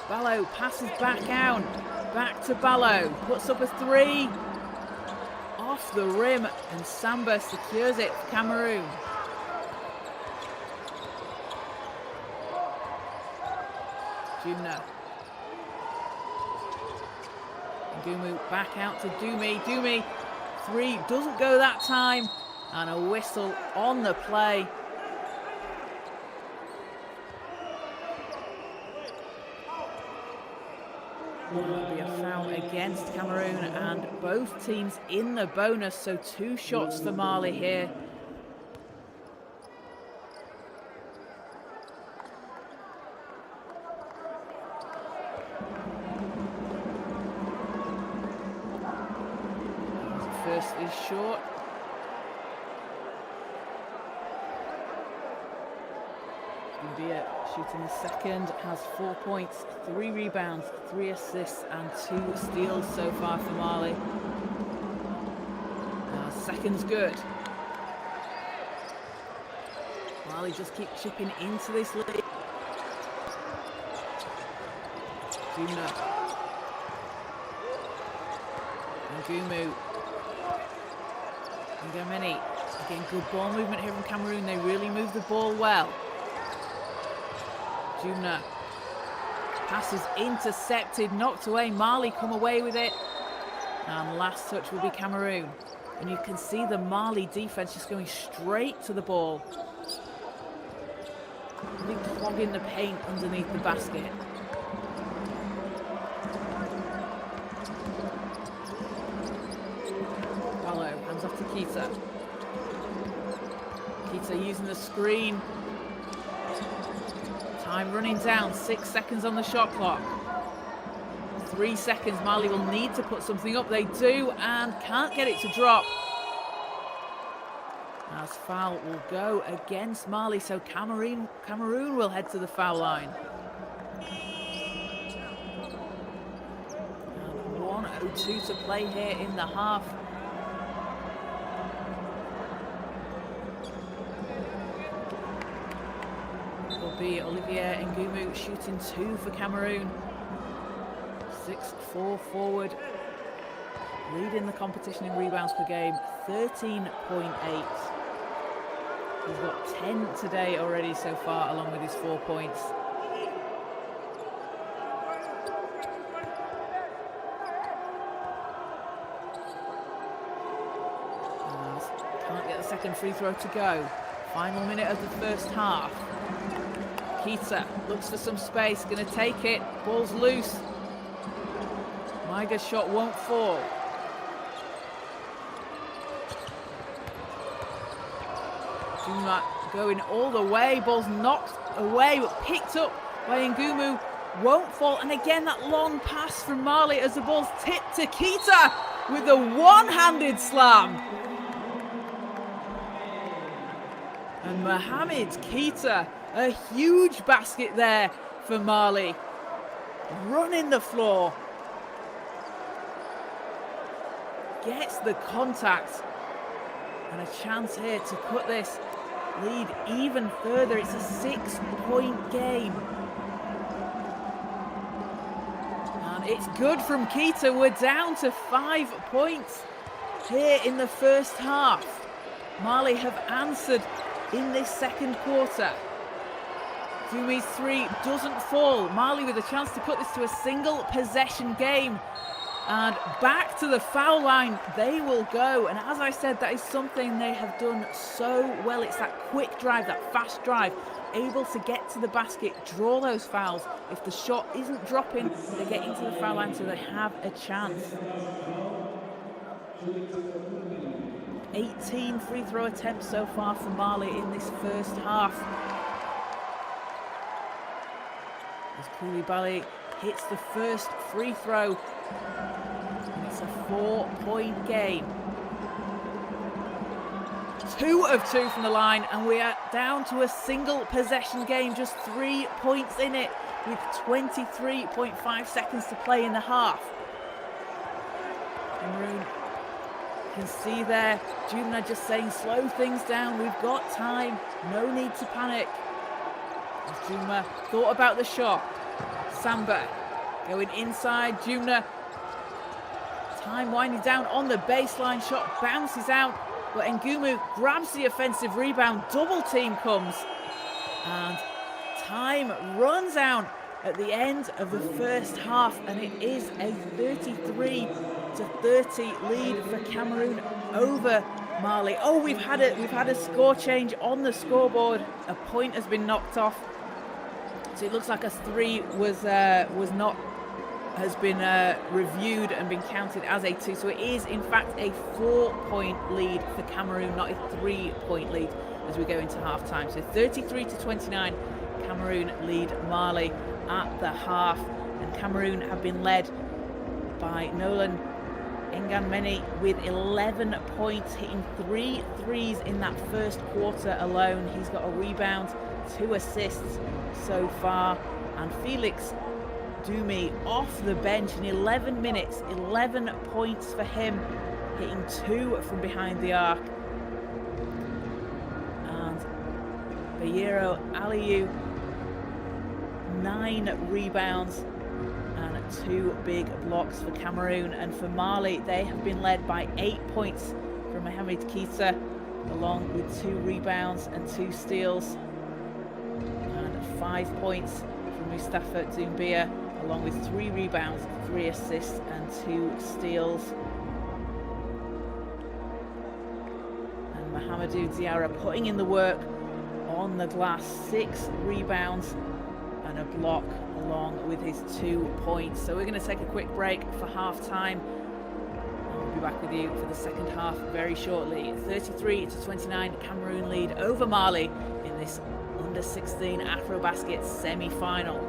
Ballo passes back out. Back to Ballo. Puts up a three. Off the rim, and Samba secures it for Cameroon. Jumna. Ngumu back out to Dumi. Dumi, three, doesn't go that time. And a whistle on the play. Will be a foul against Cameroon, and both teams in the bonus, so 2 shots for Mali here. First is short. Mbia shooting the second, has 4 points, 3 rebounds, 3 assists and 2 steals so far for Mali. Second's good. Mali just keep chipping into this lead. Jumna. Ngumu. Ngameni. Again, good ball movement here from Cameroon. They really move the ball well. Jumna. Pass is intercepted, knocked away. Mali come away with it. And last touch will be Cameroon. And you can see the Mali defense just going straight to the ball. Really clogging the paint underneath the basket. Ballo, hands off to Kita. Kita using the screen. Time running down, 6 seconds on the shot clock. 3 seconds, Mali will need to put something up. They do, and can't get it to drop. As foul will go against Mali, so Cameroon will head to the foul line. And 1:02 to play here in the half. Will be Olivier Ngumu shooting 2 for Cameroon. 6'4" forward, leading the competition in rebounds per game, 13.8. He's got 10 today already so far, along with his 4 points. Can't get the second free throw to go. Final minute of the first half. Kita looks for some space, gonna take it, ball's loose. Maiga's shot won't fall. Juma going all the way, ball's knocked away but picked up by Ngumu, won't fall, and again that long pass from Mali as the ball's tipped to Kita with a one-handed slam. And Mohamed Kita, a huge basket there for Mali, running the floor. Gets the contact and a chance here to cut this lead even further. It's a 6-point game. And it's good from Kita. We're down to 5 points here in the first half. Mali have answered in this second quarter. Dumi's 3 doesn't fall. Mali with a chance to put this to a single possession game. And back to the foul line they will go. And as I said, that is something they have done so well. It's that quick drive, that fast drive, able to get to the basket, draw those fouls. If the shot isn't dropping, they get into the foul line so they have a chance. 18 free throw attempts so far for Mali in this first half. As Koulibaly hits the first free throw. And it's a 4-point game. 2 of 2 from the line, and we are down to a single possession game, just 3 points in it, with 23.5 seconds to play in the half. Cameroon, you can see there, Jumna just saying slow things down, we've got time, no need to panic. Juma thought about the shot. Samba going inside. Jumna. Time winding down on the baseline. Shot bounces out, but Ngumu grabs the offensive rebound. Double team comes, and time runs out at the end of the first half, and it is a 33-30 lead for Cameroon over Mali. Oh, we've had a score change on the scoreboard. A point has been knocked off, so it looks like a 3 has been reviewed and been counted as a 2. So it is in fact a 4-point lead for Cameroon, not a 3-point lead as we go into half time. So 33-29, Cameroon lead Mali at the half, and Cameroon have been led by Nolan Nganmeni with 11 points, hitting 3 threes in that first quarter alone. He's got a rebound, 2 assists so far, and Felix Dumi off the bench in 11 minutes, 11 points for him, hitting 2 from behind the arc. And Bayero Aliyu, 9 rebounds and 2 big blocks for Cameroon. And for Mali, they have been led by 8 points from Mohamed Keita, along with 2 rebounds and 2 steals, and 5 points from Mustafa Doumbia, along with 3 rebounds, 3 assists and 2 steals. And Mahamadou Diarra putting in the work on the glass, 6 rebounds and a block, along with his 2 points. So we're going to take a quick break for half time, and we'll be back with you for the second half very shortly. 33-29, Cameroon lead over Mali in this under-16 AfroBasket semi-final.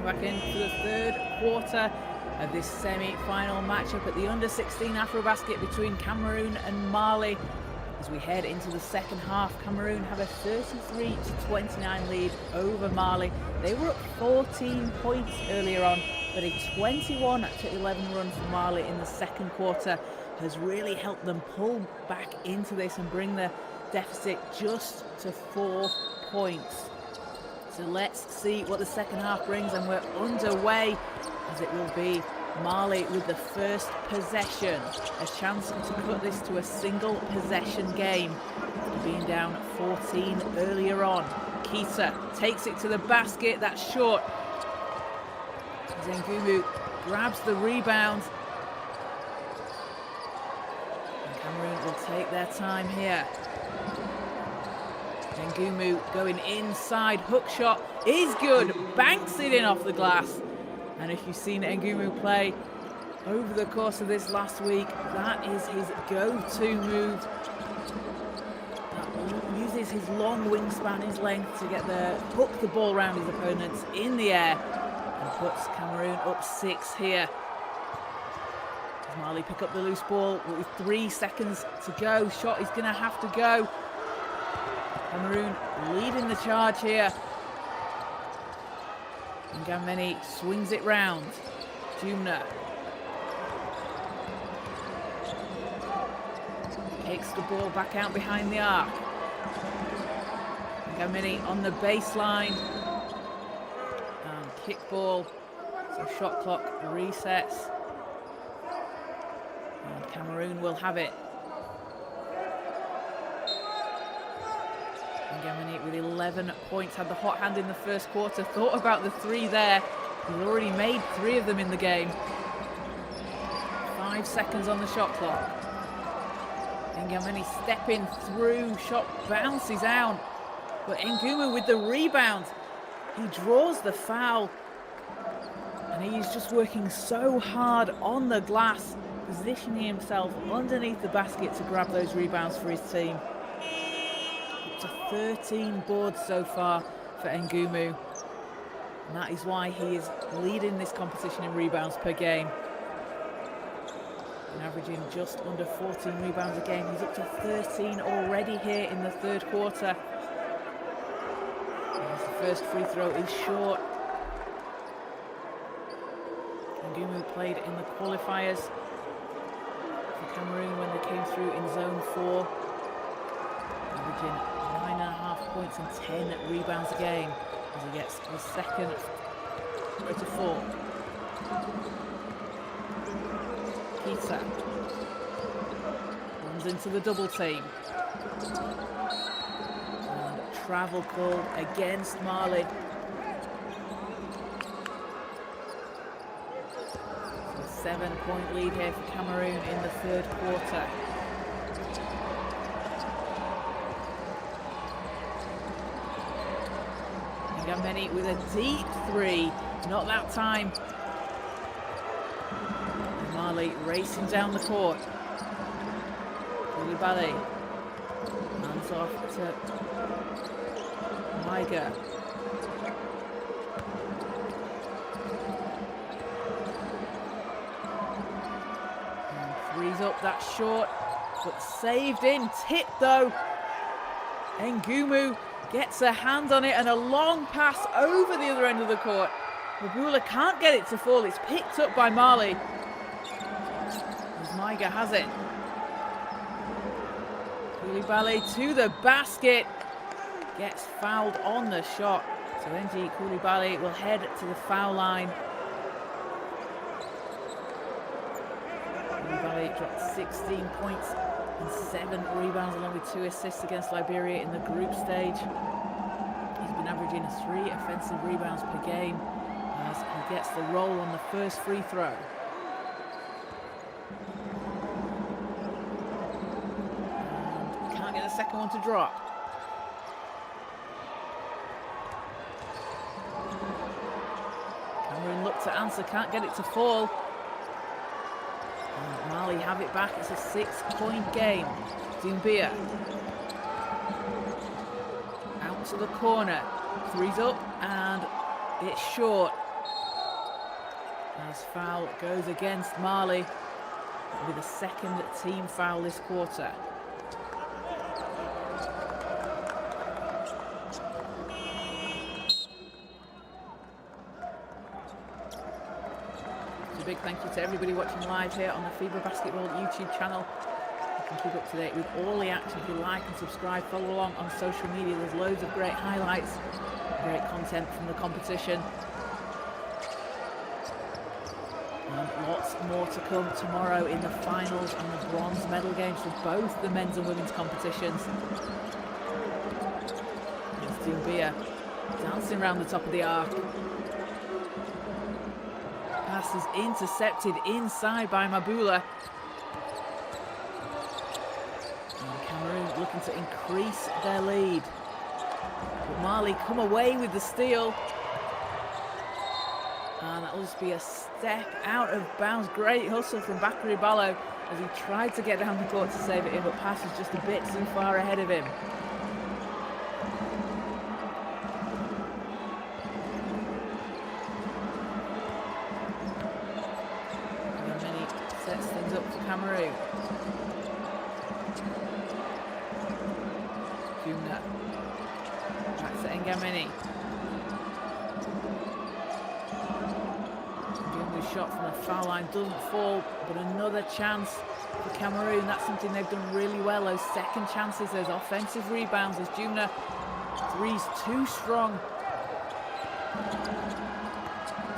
back into the third quarter of this semi-final matchup at the under-16 AfroBasket between Cameroon and Mali. As we head into the second half, Cameroon have a 33-29 lead over Mali. They were up 14 points earlier on, but a 21-11 run for Mali in the second quarter has really helped them pull back into this and bring the deficit just to 4 points. So let's see what the second half brings, and we're underway as it will be Mali with the first possession. A chance to cut this to a single possession game, being down 14 earlier on. Keita takes it to the basket, that's short. Zengumu grabs the rebound. And Cameroon will take their time here. Ngumu going inside, hook shot is good, banks it in off the glass. And if you've seen Ngumu play over the course of this last week, that is his go-to move. That uses his long wingspan, his length to hook the ball around his opponents in the air and puts Cameroon up 6 here. Does Mali pick up the loose ball with 3 seconds to go? Shot is going to have to go. Cameroon leading the charge here. And Gameni swings it round. Jumna kicks the ball back out behind the arc. Gameni on the baseline. And kick ball. So shot clock resets. And Cameroon will have it. Gamini with 11 points, had the hot hand in the first quarter, thought about the 3 there. He's already made 3 of them in the game. 5 seconds on the shot clock. Gamini stepping through, shot bounces out. But Ngumu with the rebound. He draws the foul. And he's just working so hard on the glass, positioning himself underneath the basket to grab those rebounds for his team. To 13 boards so far for Ngumu, and that is why he is leading this competition in rebounds per game, and averaging just under 14 rebounds a game. He's up to 13 already here in the third quarter. As the first free throw is short. Ngumu played in the qualifiers for Cameroon when they came through in zone 4, averaging 9.5 points and 10 rebounds a game as he gets the second to fall. Keita runs into the double team. And travel call against Mali. So a 7-point lead here for Cameroon in the third quarter. Gameni with a deep 3, not that time. Mali racing down the court. Koulibaly hands off to Maiga. And 3's up, that's short, but saved in, tipped though. Ngumu gets a hand on it and a long pass over the other end of the court. Mabula can't get it to fall. It's picked up by Mali. As Maiga has it. Koulibaly to the basket. Gets fouled on the shot. So NG Koulibaly will head to the foul line. Koulibaly dropped 16 points and 7 rebounds along with 2 assists against Liberia in the group stage. He's been averaging 3 offensive rebounds per game as he gets the roll on the first free throw. And can't get the second one to drop. Cameroon look to answer, can't get it to fall. And Mali have it back, it's a 6-point game. Doumbia out to the corner, 3's up and it's short. As foul goes against Mali. It'll be the second team foul this quarter. So a big thank you to everybody watching live here on the FIBA Basketball YouTube channel. You can keep up to date with all the action if you like and subscribe. Follow along on social media. There's loads of great highlights, great content from the competition. And lots more to come tomorrow in the finals and the bronze medal games for both the men's and women's competitions. It's Doumbia dancing around the top of the arc. Pass is intercepted inside by Mabula. And Cameroon looking to increase their lead. But Mali come away with the steal. And that will just be a step out of bounds. Great hustle from Bakary Ballo as he tried to get down the court to save it in, but pass was just a bit too far ahead of him. And then he sets things up for Cameroon. Jumna. Back to Ngameni. Shot from the foul line doesn't fall, but another chance for Cameroon. That's something they've done really well, those second chances, those offensive rebounds, as Jumna three's too strong.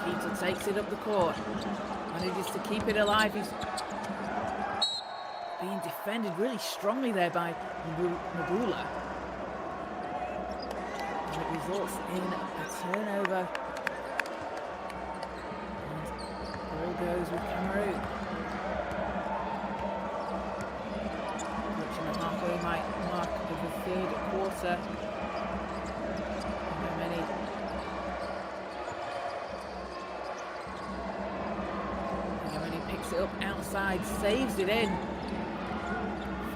Keita takes it up the court, manages to keep it alive. He's being defended really strongly there by Mabula. And it results in a turnover. Goes with Cameroon. Reaching the halfway mark of the third quarter. Ngameni picks it up outside, saves it in.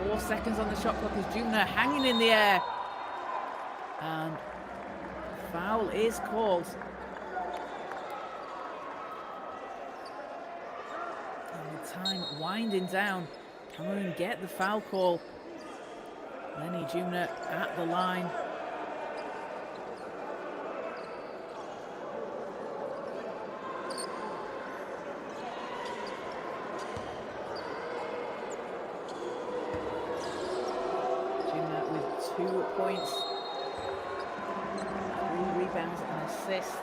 4 seconds on the shot clock as Jumna hanging in the air. And foul is called. Time winding down. Cameroon get the foul call. Lenny Jumna at the line. Jumna with 2 points, 3 rebounds and an assist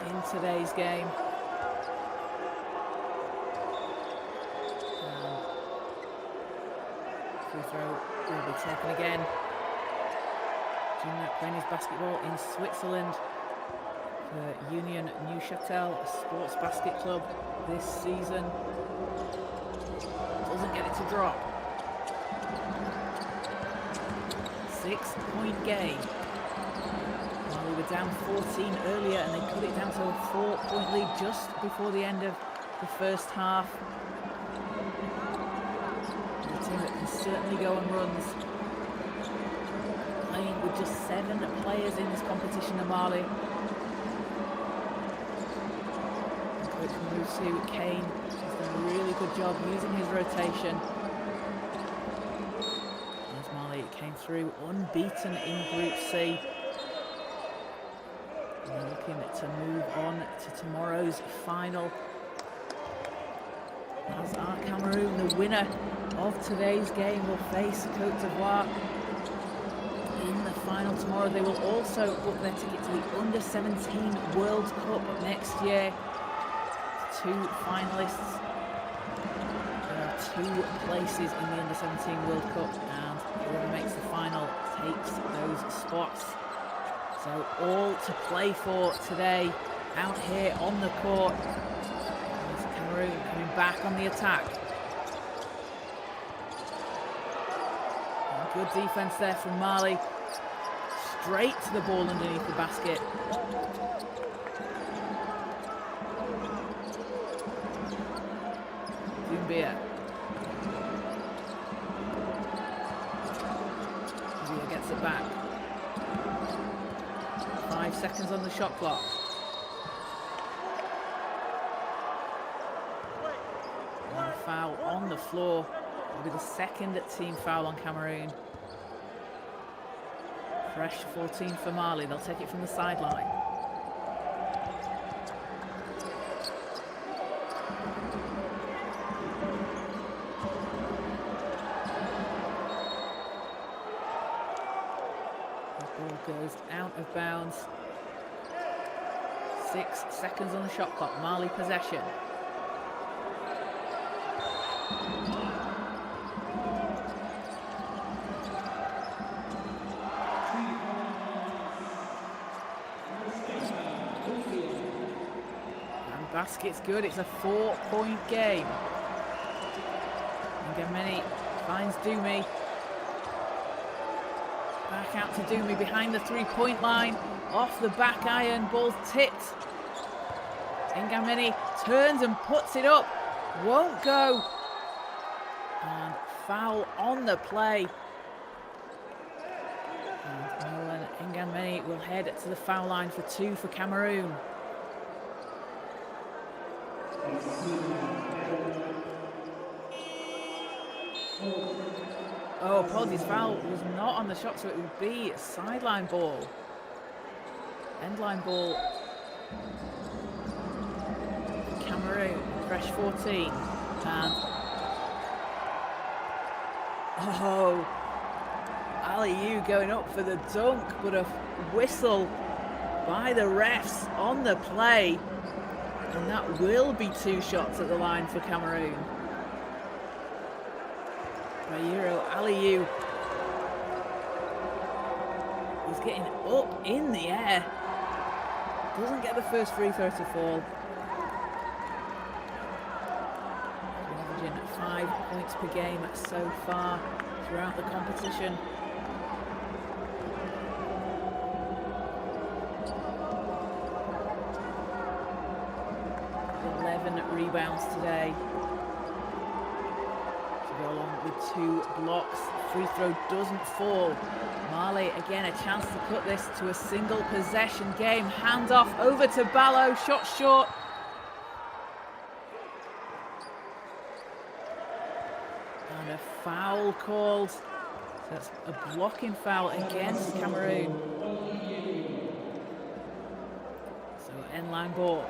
in today's game. Free throw will be taken again. Jumna playing his basketball in Switzerland for Union Neuchâtel Sports Basket Club this season. Doesn't get it to drop. 6-point game. Well, we were down 14 earlier and they cut it down to a 4-point lead just before the end of the first half. That can certainly go on runs. Playing with just 7 players in this competition in Mali. Coach Musu Kane has done a really good job using his rotation. As Mali came through unbeaten in Group C. And they're looking to move on to tomorrow's final. As are Cameroon, the winner of today's game will face Côte d'Ivoire in the final tomorrow. They will also book their ticket to the Under-17 World Cup next year. 2 finalists. There are 2 places in the Under-17 World Cup, and whoever makes the final takes those spots. So all to play for today out here on the court. There's Cameroon coming back on the attack. Good defense there from Mali. Straight to the ball underneath the basket. Doumbia. Doumbia gets it back. 5 seconds on the shot clock. foul on the floor. It'll be the second team foul on Cameroon. Fresh 14 for Mali. They'll take it from the sideline. The ball goes out of bounds. 6 seconds on the shot clock. Mali possession. And basket's good. It's a 4-point game. Ngameni finds Dumi. Back out to Dumi behind the 3-point line. Off the back iron, ball tipped. Ngameni turns and puts it up. Won't go. And foul on the play. And Ngameni will head to the foul line for 2 for Cameroon. Oh, apologies, foul was not on the shot, so it would be a sideline ball. Endline ball. Cameroon, fresh 14. And oh, Aliou going up for the dunk, but a whistle by the refs on the play. And that will be 2 shots at the line for Cameroon. Bayero Aliou is getting up in the air. Doesn't get the first free throw to fall. Averaging 5 points per game so far throughout the competition. Rebounds today. To go along with 2 blocks. Free throw doesn't fall. Mali again a chance to cut this to a single possession game. Hand off over to Ballo. Shot short. And a foul called. So that's a blocking foul against Cameroon. So end line ball.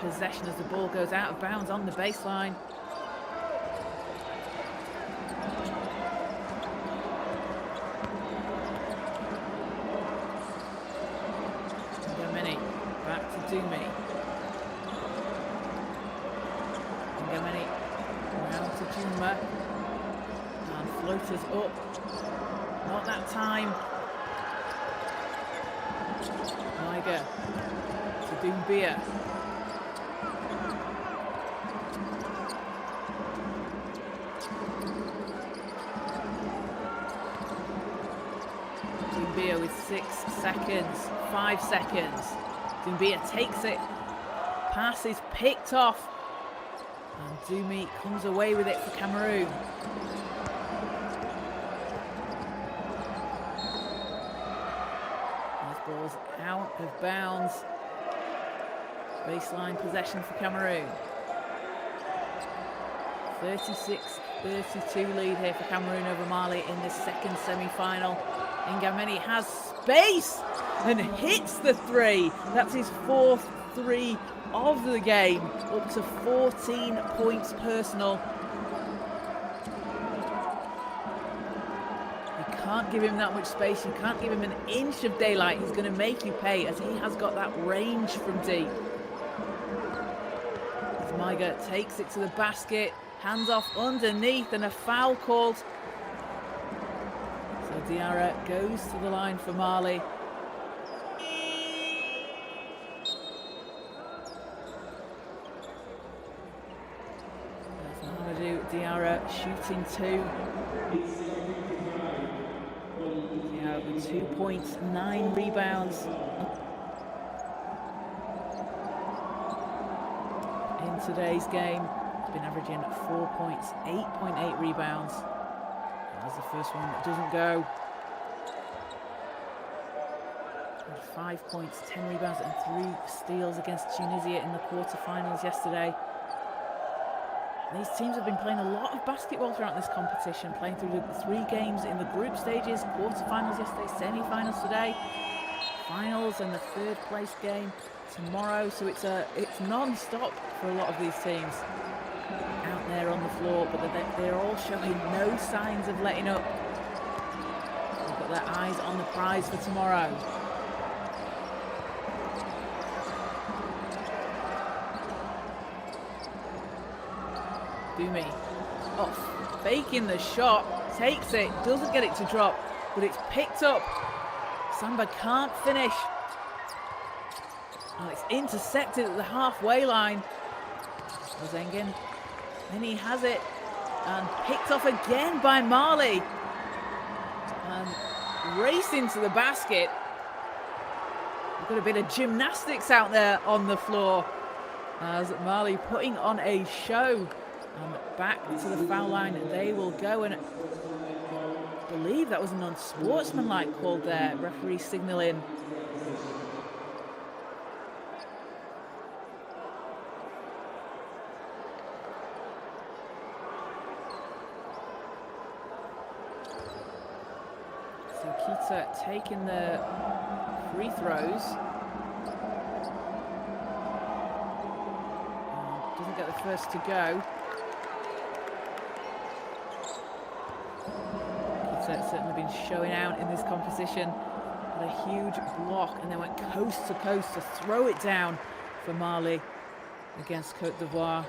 Possession as the ball goes out of bounds on the baseline. Ngameni back to Dumi. Ngameni round to Juma. And floaters up. Not that time. Niger to Doumbia. With 6 seconds, 5 seconds. Doumbia takes it. Pass is picked off. And Dumi comes away with it for Cameroon. This ball's out of bounds. Baseline possession for Cameroon. 36-32 lead here for Cameroon over Mali in this second semi-final. Ngameni has space and hits the 3. That's his 4th 3 of the game, up to 14 points personal. You can't give him that much space. You can't give him an inch of daylight. He's going to make you pay, as he has got that range from deep. As Maiga takes it to the basket, hands off underneath, and a foul called. Diarra goes to the line for Mali. There's Mahamadou Diarra shooting 2. Diarra with 2 points, 9 rebounds. In totoday's game, he's been averaging 4 points, 8.8 rebounds. As There's the first one that doesn't go. 5 points, 10 rebounds and 3 steals against Tunisia in the quarterfinals yesterday. These teams have been playing a lot of basketball throughout this competition, playing through the 3 games in the group stages, quarterfinals yesterday, semi-finals today, finals and the 3rd place game tomorrow. So it's non-stop for a lot of these teams out there on the floor, but they're all showing no signs of letting up. They've got their eyes on the prize for tomorrow. Bumi off, faking the shot, takes it, doesn't get it to drop, but it's picked up. Samba can't finish. And it's intercepted at the halfway line. Zengen, then he has it, and picked off again by Mali. And racing to the basket. We've got a bit of gymnastics out there on the floor as Mali putting on a show. And back to the foul line they will go, and I believe that was an unsportsmanlike call there. Referee signalling. So Kita taking the free throws. Doesn't get the first to go. It's certainly been showing out in this competition. Had a huge block and then went coast to coast to throw it down for Mali against Côte d'Ivoire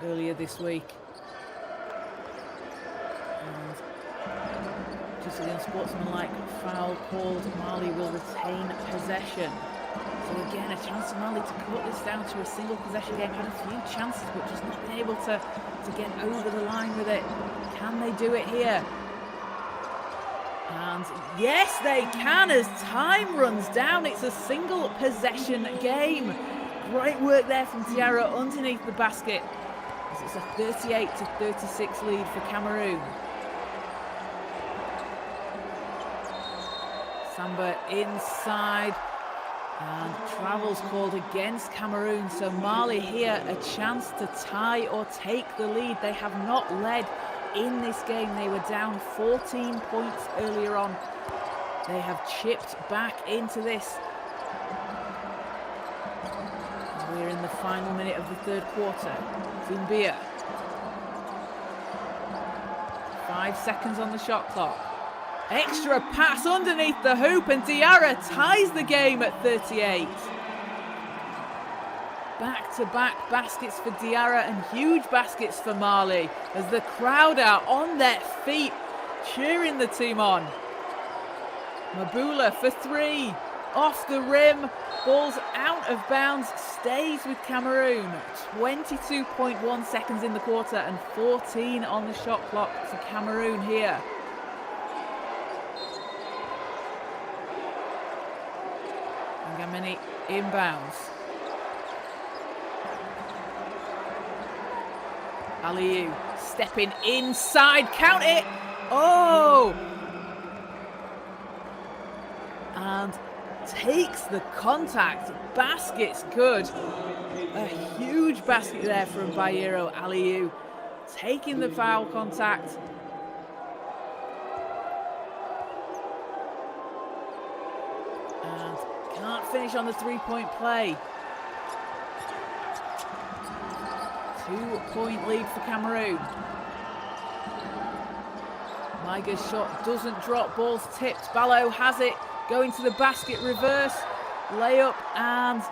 earlier this week. And just an unsportsmanlike foul called, Mali will retain possession. So again, a chance for Mali to cut this down to a single possession game. Had a few chances, but just not been able to get over the line with it. Can they do it here? And yes, they can as time runs down. It's a single possession game. Great work there from Tiara underneath the basket, as it's a 38-36 lead for Cameroon. Samba inside, and travel's called against Cameroon. So Mali here a chance to tie or take the lead. They have not led in this game. They were down 14 points earlier on. They have chipped back into this. We're in the final minute of the 3rd quarter. Zumbia. 5 seconds on the shot clock. Extra pass underneath the hoop, and Diarra ties the game at 38. Back-to-back baskets for Diarra and huge baskets for Mali as the crowd are on their feet cheering the team on. Mabula for 3, off the rim, ball's out of bounds, stays with Cameroon. 22.1 seconds in the quarter and 14 on the shot clock for Cameroon here. Ngameni inbounds. Aliou stepping inside, count it! Oh! And takes the contact. Basket's good. A huge basket there from Bayero Aliou, taking the foul contact. And can't finish on the 3-point play. 2-point lead for Cameroon. Maiga's shot doesn't drop, ball's tipped. Ballo has it, going to the basket, reverse, layup, and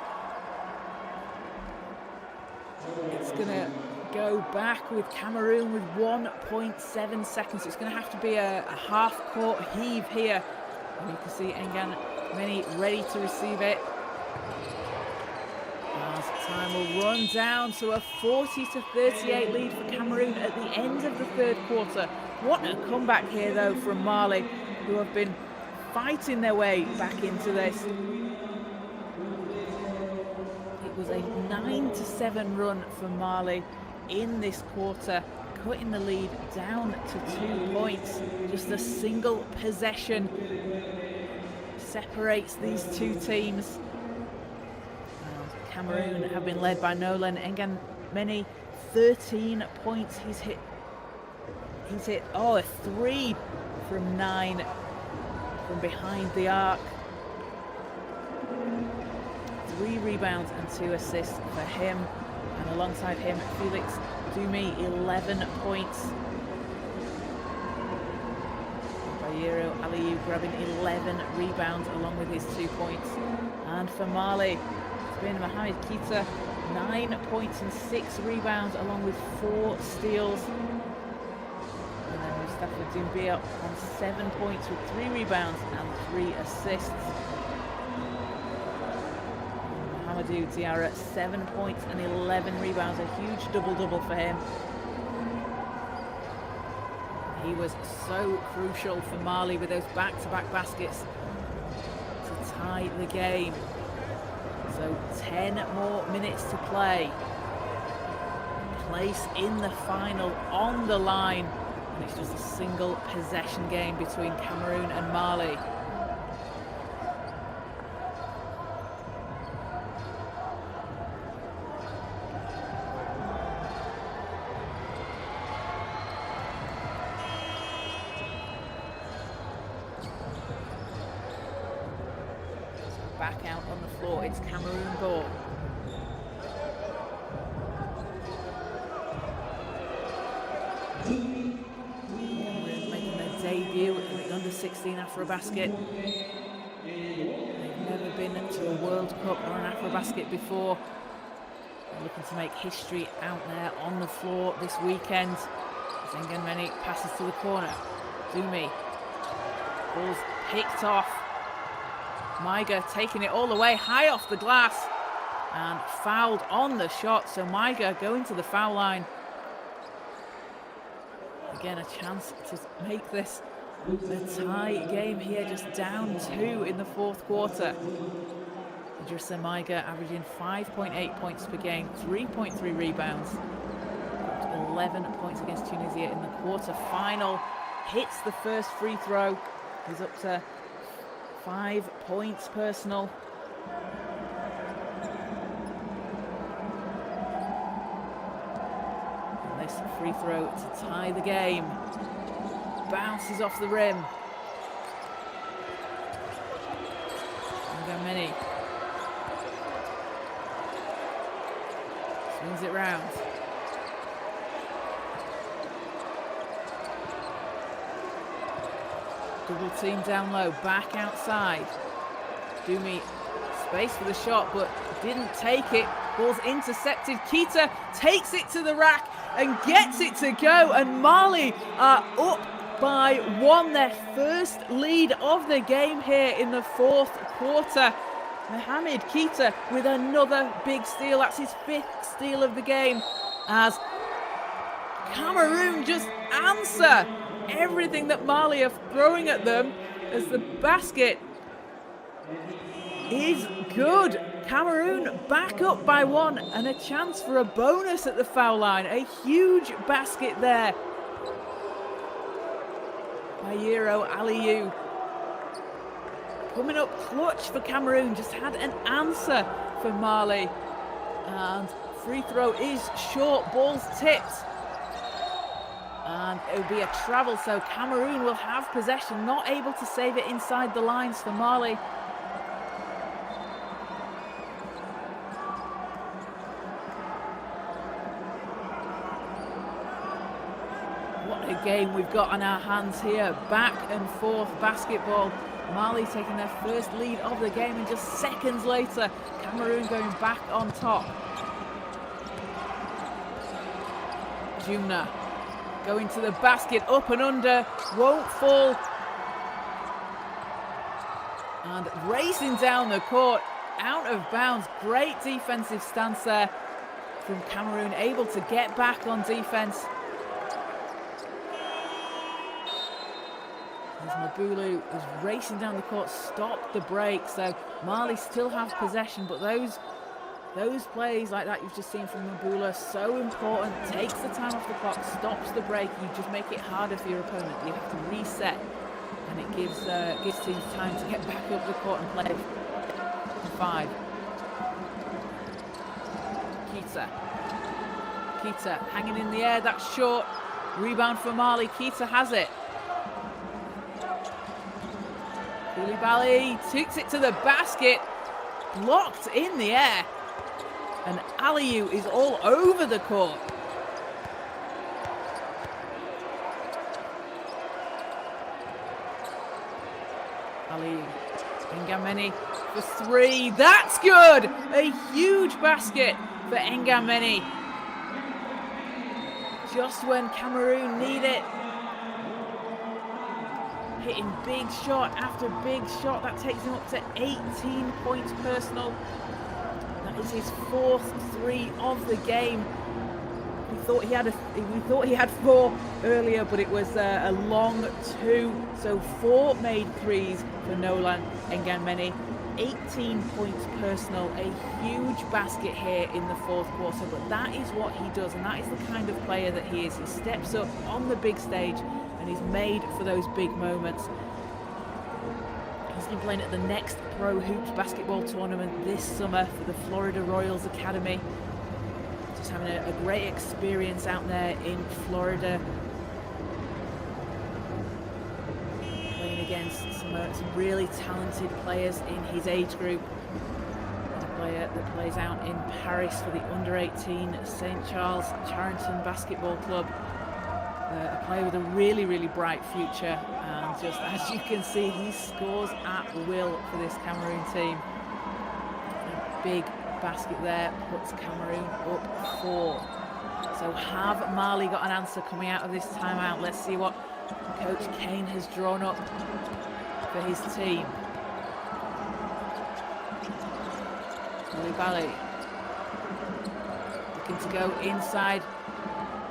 it's going to go back with Cameroon with 1.7 seconds. It's going to have to be a half-court heave here. And you can see Ngameni ready to receive it. As time will run down to a 40-38 lead for Cameroon at the end of the 3rd quarter. What a comeback here, though, from Mali, who have been fighting their way back into this. It was a 9-7 run for Mali in this quarter. cutting the lead down to 2 points. Just a single possession separates these two teams. Cameroon have been led by Nolan Engameni, 13 points. He's hit a 3 from 9 from behind the arc. 3 rebounds and 2 assists for him, and alongside him Felix Dumi, 11 points. Bayero Aliyu grabbing 11 rebounds along with his 2 points. And for Mali, it's been Mohamed Keita, 9 points and 6 rebounds along with 4 steals. And then Mustafa Doumbia on 7 points with 3 rebounds and 3 assists. Mohamedou Diarra, 7 points and 11 rebounds, a huge double-double for him. He was so crucial for Mali with those back-to-back baskets to tie the game. So 10 more minutes to play. Place in the final on the line. And it's just a single possession game between Cameroon and Mali. Back out on the floor, it's Cameroon ball. Cameroon making their debut in the under-16 AfroBasket. They've never been to a World Cup or an AfroBasket before. They're looking to make history out there on the floor this weekend. Zengenmeni passes to the corner. Dumi. Ball's picked off. Maiga taking it all the way high off the glass and fouled on the shot. So Maiga going to the foul line. Again, a chance to make this a tie game here, just down 2 in the 4th quarter. Idrissa Maiga averaging 5.8 points per game, 3.3 rebounds. 11 points against Tunisia in the quarter final. Hits the first free throw. He's up to 5 points personal. And this free throw to tie the game. Bounces off the rim. Engameni. Swings it round. Double team down low, back outside. Dumi, space for the shot, but didn't take it. Ball's intercepted. Keita takes it to the rack and gets it to go. And Mali are up by 1, their first lead of the game here in the 4th quarter. Mohamed Keita with another big steal. That's his 5th steal of the game. As Cameroon just answer everything that Mali are throwing at them, as the basket is good. Cameroon back up by 1 and a chance for a bonus at the foul line. A huge basket there by Bayero Aliyu. Coming up clutch for Cameroon, just had an answer for Mali. And free throw is short, ball's tipped. And it'll be a travel, so Cameroon will have possession, not able to save it inside the lines for Mali. What a game we've got on our hands here. Back and forth basketball. Mali taking their first lead of the game, and just seconds later, Cameroon going back on top. Jumna going to the basket, up and under, won't fall. And racing down the court, out of bounds. Great defensive stance there from Cameroon, able to get back on defense. As Mabulu is racing down the court, stop the break. So Mali still have possession, but those Those plays like that you've just seen from Mabula, so important. Takes the time off the clock, stops the break. You just make it harder for your opponent. You have to reset, and it gives teams time to get back up the court and play. 5. Keita hanging in the air. That's short. Rebound for Mali. Keita has it. Koulibaly takes it to the basket. Blocked in the air. And Aliou is all over the court. Aliou. Ngameni for 3. That's good! A huge basket for Ngameni. Just when Cameroon need it. Hitting big shot after big shot. That takes him up to 18 points personal. That is his 4th 3 of the game. We thought he had 4 earlier, but it was a long 2. So 4 made 3s for Nolan Ngameni. 18 points personal, a huge basket here in the 4th quarter, but that is what he does, and that is the kind of player that he is. He steps up on the big stage and he's made for those big moments. He's been playing at the Next Pro Hoops basketball tournament this summer for the Florida Royals Academy. Just having a great experience out there in Florida. Playing against some really talented players in his age group. A player that plays out in Paris for the under-18 St. Charles Charenton Basketball Club. A player with a really, really bright future, and just as you can see, he scores at will for this Cameroon team. A big basket there puts Cameroon up 4. So have Mali got an answer coming out of this timeout? Let's see what Coach Kane has drawn up for his team. Koulibaly looking to go inside.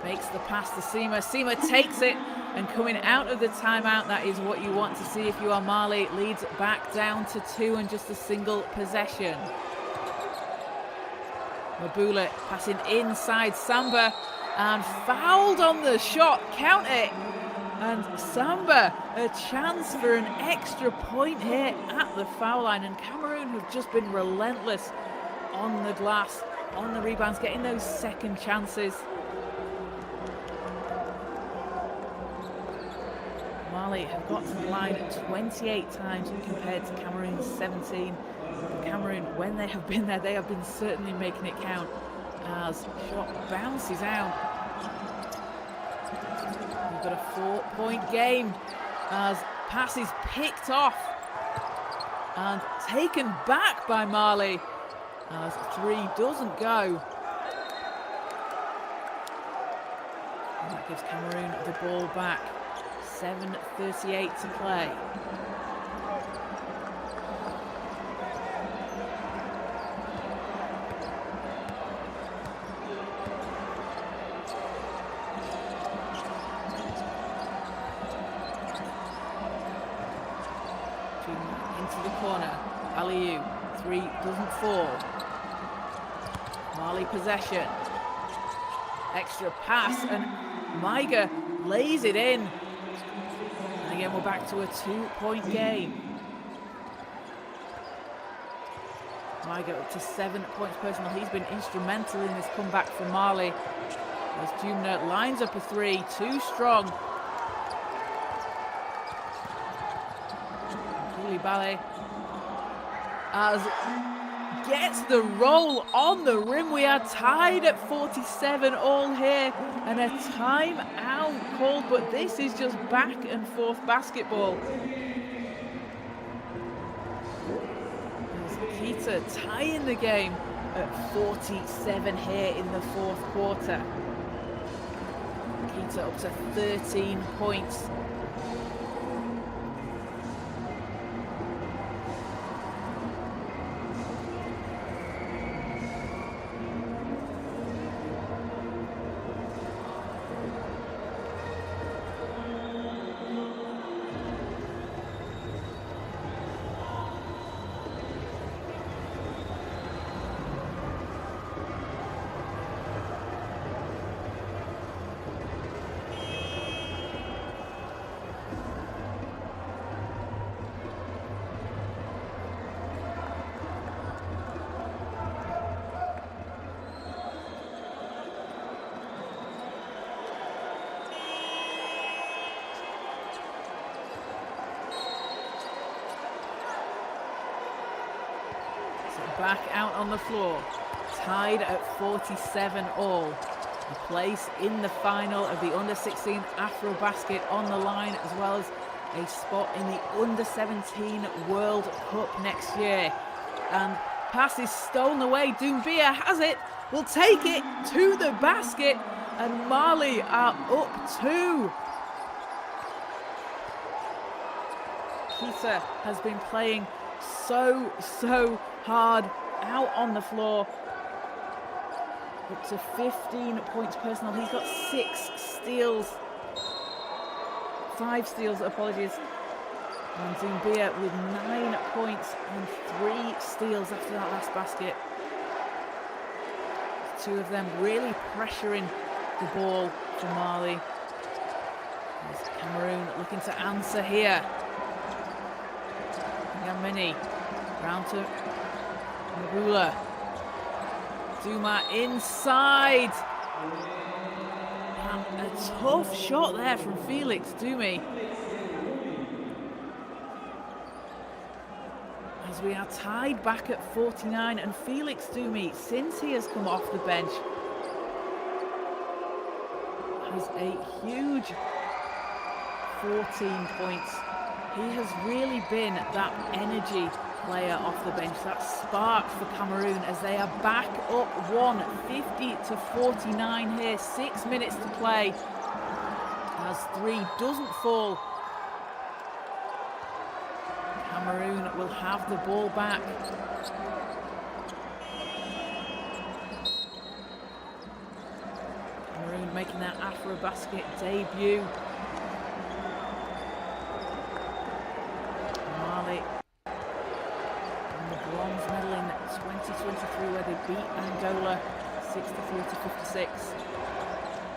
Makes the pass to Sima. Sima takes it, and coming out of the timeout, that is what you want to see if you are Mali. Leads back down to 2 and just a single possession. Mabula passing inside Samba, and fouled on the shot. Count it. And Samba, a chance for an extra point here at the foul line. And Cameroon have just been relentless on the glass, on the rebounds, getting those second chances. Mali have got to the line 28 times compared to Cameroon's 17. Cameroon, when they have been there, they have been certainly making it count as shot bounces out. We've got a 4-point game as pass is picked off and taken back by Mali as 3 doesn't go. And that gives Cameroon the ball back. 7:38 to play. Into the corner. Aliou, 3 doesn't fall. Mali possession. Extra pass, and Maiga lays it in. And again, we're back to a 2-point game. Maiga up to 7 points personal. He's been instrumental in this comeback for Mali. As Jumna lines up a 3, too strong. Koulibaly as gets the roll on the rim. We are tied at 47 all here, and a timeout called, but this is just back and forth basketball. As Keita tying the game at 47 here in the 4th quarter. Keita up to 13 points. back out on the floor. Tied at 47 all. A place in the final of the under-16 AfroBasket on the line, as well as a spot in the under-17 World Cup next year. And pass is stolen away. Doumbia has it, will take it to the basket, and Mali are up 2. Kita has been playing so hard out on the floor. Up to 15 points personal. He's got 5 steals, apologies. And Doumbia with 9 points and 3 steals after that last basket. 2 of them really pressuring the ball for Mali. There's Cameroon looking to answer here. Mini round to Mbula. Duma inside. And a tough shot there from Felix Dumi. As we are tied back at 49, and Felix Dumi, since he has come off the bench, has a huge 14 points. He has really been that energy player off the bench, that spark for Cameroon as they are back up 50-49 here. 6 minutes to play as 3 doesn't fall. Cameroon will have the ball back. Cameroon making their AfroBasket debut. Bronze medal in 2023, where they beat Angola 63-56,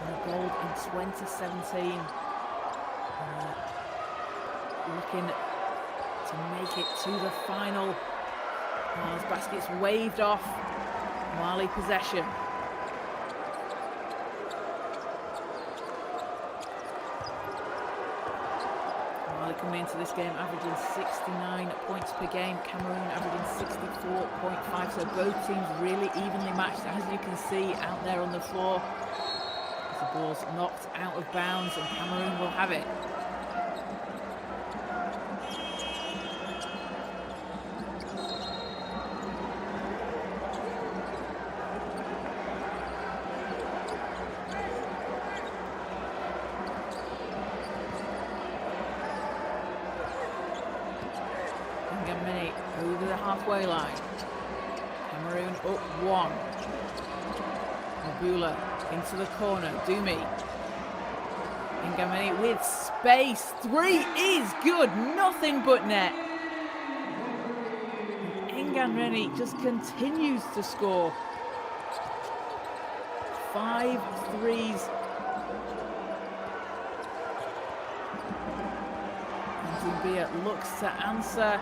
and a gold in 2017. Looking to make it to the final. As baskets waved off. Mali possession. Coming into this game averaging 69 points per game, Cameroon averaging 64.5, so both teams really evenly matched, as you can see out there on the floor. As the ball's knocked out of bounds and Cameroon will have it. Over the halfway line. Cameroon up 1. Mbula into the corner. Dumi. Ngameni with space. 3 is good. Nothing but net. Ngameni just continues to score. 5 threes. And Doumbia looks to answer.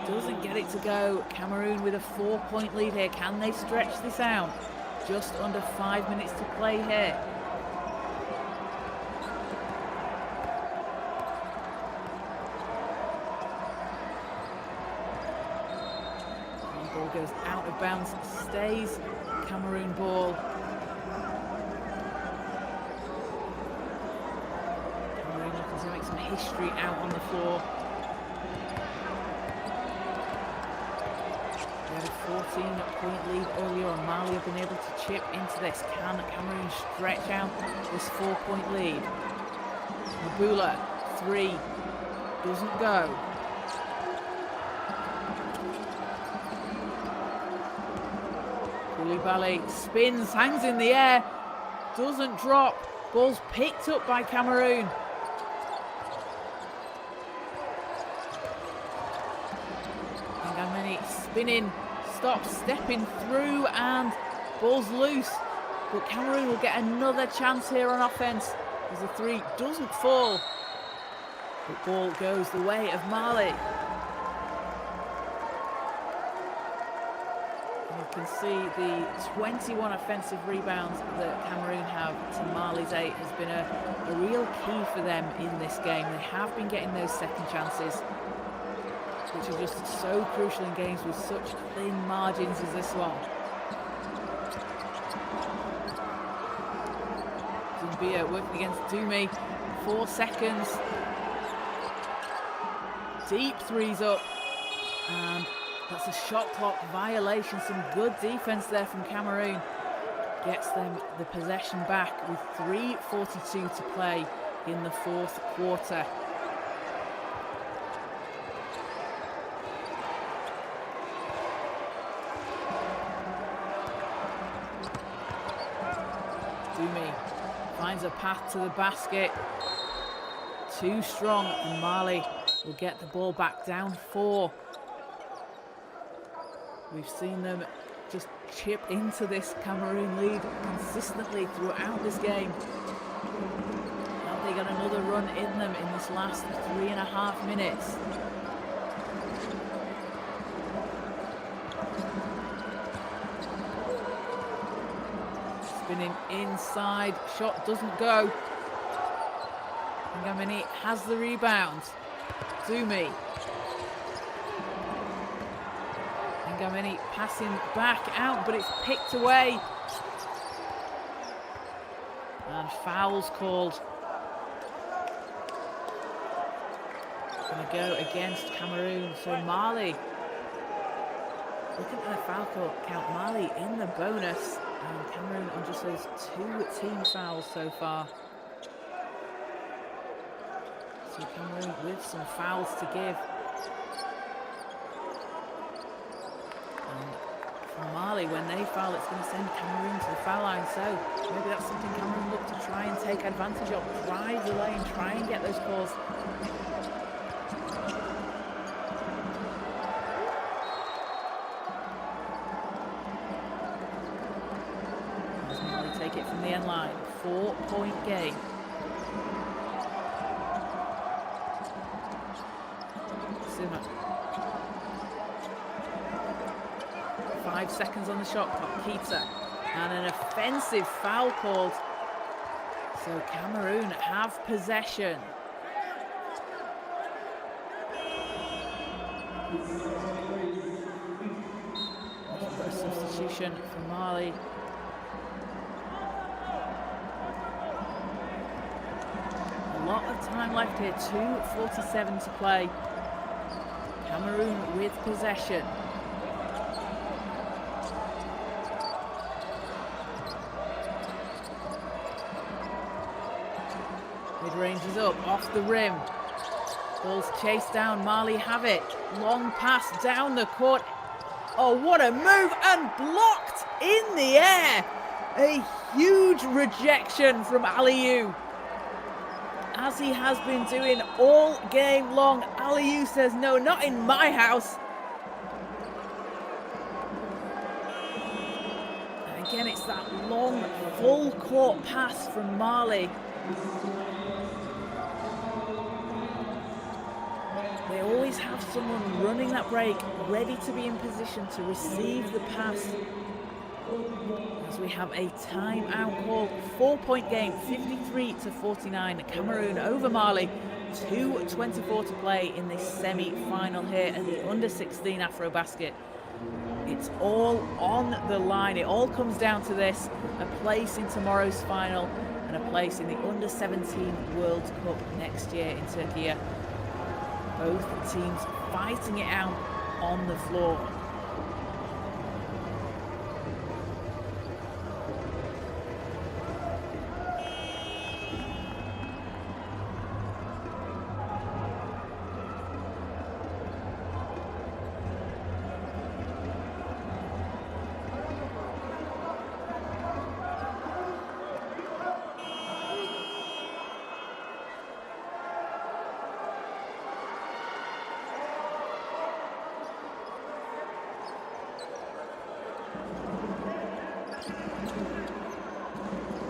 Doesn't get it to go. Cameroon with a 4-point lead here. Can they stretch this out? Just under 5 minutes to play here. The ball goes out of bounds. Stays Cameroon ball. Cameroon looking to make some history out on the floor. 14-point lead earlier on. Mali have been able to chip into this. Can Cameroon stretch out this 4-point lead? Mbula, 3, doesn't go. Koulibaly spins, hangs in the air, doesn't drop. Ball's picked up by Cameroon. Ngameni spinning. Stops, stepping through, and ball's loose. But Cameroon will get another chance here on offense as the 3 doesn't fall. The ball goes the way of Mali. And you can see the 21 offensive rebounds that Cameroon have to Mali's 8 has been a real key for them in this game. They have been getting those second chances. which are just so crucial in games with such thin margins as this one. Zimbia working against Dumi. 4 seconds. Deep threes up. And that's a shot clock violation. Some good defense there from Cameroon. Gets them the possession back with 3:42 to play in the fourth quarter. Dumi finds a path to the basket. Too strong, and Mali will get the ball back down 4. We've seen them just chip into this Cameroon lead consistently throughout this game. Have they got another run in them in this last 3.5 minutes? Spinning inside, shot doesn't go. Ngamini has the rebound. Dumi. Ngamini passing back out, but it's picked away. And fouls called. Going to go against Cameroon. So Mali, looking at the foul count, Mali in the bonus. And Cameroon on just those 2 team fouls so far. So Cameroon with some fouls to give. And for Mali, when they foul, it's going to send Cameroon to the foul line. So maybe that's something Cameroon look to try and take advantage of. Drive the lane, try and get those calls. As Mali take it from the end line. 4-point game. Suma. 5 seconds on the shot clock. Keita. And an offensive foul called. So Cameroon have possession. A substitution for Mali. A lot of time left here. 2:47 to play. Cameroon with possession. Mid-range is up, off the rim. Ball's chased down, Mali have it. Long pass down the court. Oh, what a move, and blocked in the air. A huge rejection from Aliou. As he has been doing all game long. Aliou says, no, not in my house. And again, it's that long, full court pass from Mali. They always have someone running that break, ready to be in position to receive the pass. As we have a timeout call, 4-point game, 53-49. Cameroon over Mali, 2:24 to play in this semi-final here at the under-16 AfroBasket. It's all on the line. It all comes down to this: a place in tomorrow's final and a place in the under-17 World Cup next year in Turkey. Both teams fighting it out on the floor.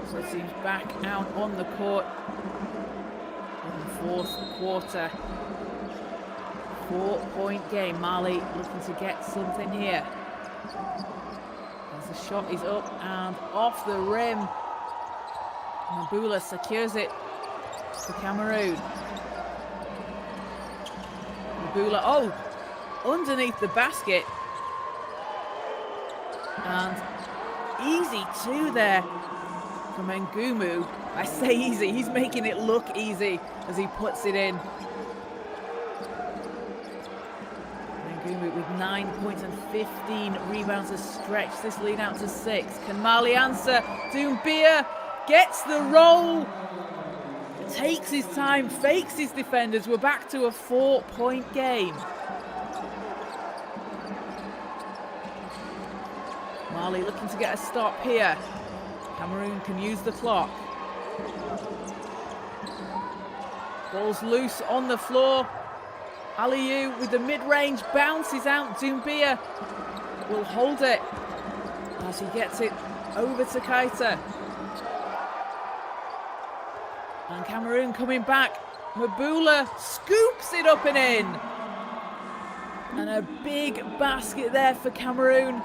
So it seems back out on the court in the fourth quarter. 4-point game. Mali looking to get something here. As the shot is up and off the rim. Mabula secures it for Cameroon. Mabula, oh, underneath the basket. And easy two there from Ngumu. I say easy, he's making it look easy as he puts it in. Ngumu with 9 points and 15 rebounds to stretch this lead out to 6. Can Mali answer? Doumbia gets the roll, takes his time, fakes his defenders. We're back to a 4-point game. Mali looking to get a stop here. Cameroon can use the clock. Ball's loose on the floor. Aliou with the mid-range bounces out. Doumbia will hold it as he gets it over to Keita. And Cameroon coming back. Mabula scoops it up and in. And a big basket there for Cameroon.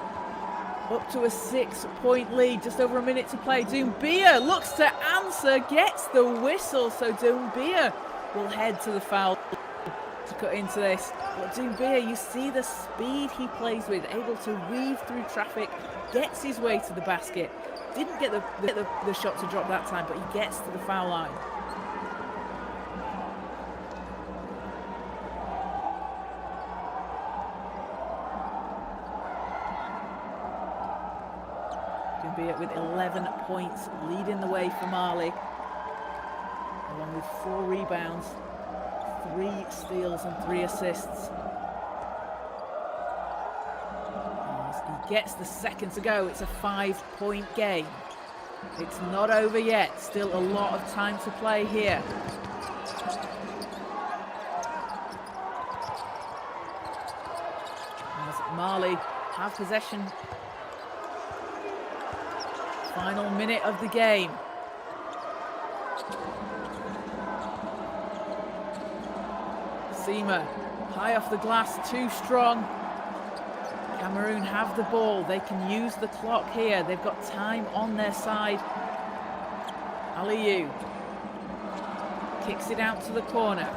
Up to a 6-point lead, just over a minute to play. Doumbia looks to answer, gets the whistle, so Doumbia will head to the foul to cut into this. But Doumbia, you see the speed he plays with, able to weave through traffic, gets his way to the basket. Didn't get the shot to drop that time, but he gets to the foul line. Doumbia with 11 points, leading the way for Mali, along with 4 rebounds, 3 steals and 3 assists. As he gets the second to go, it's a 5-point game. It's not over yet, still a lot of time to play here. As Mali have possession. Final minute of the game. Sima, high off the glass, too strong. Cameroon have the ball. They can use the clock here. They've got time on their side. Aliou kicks it out to the corner.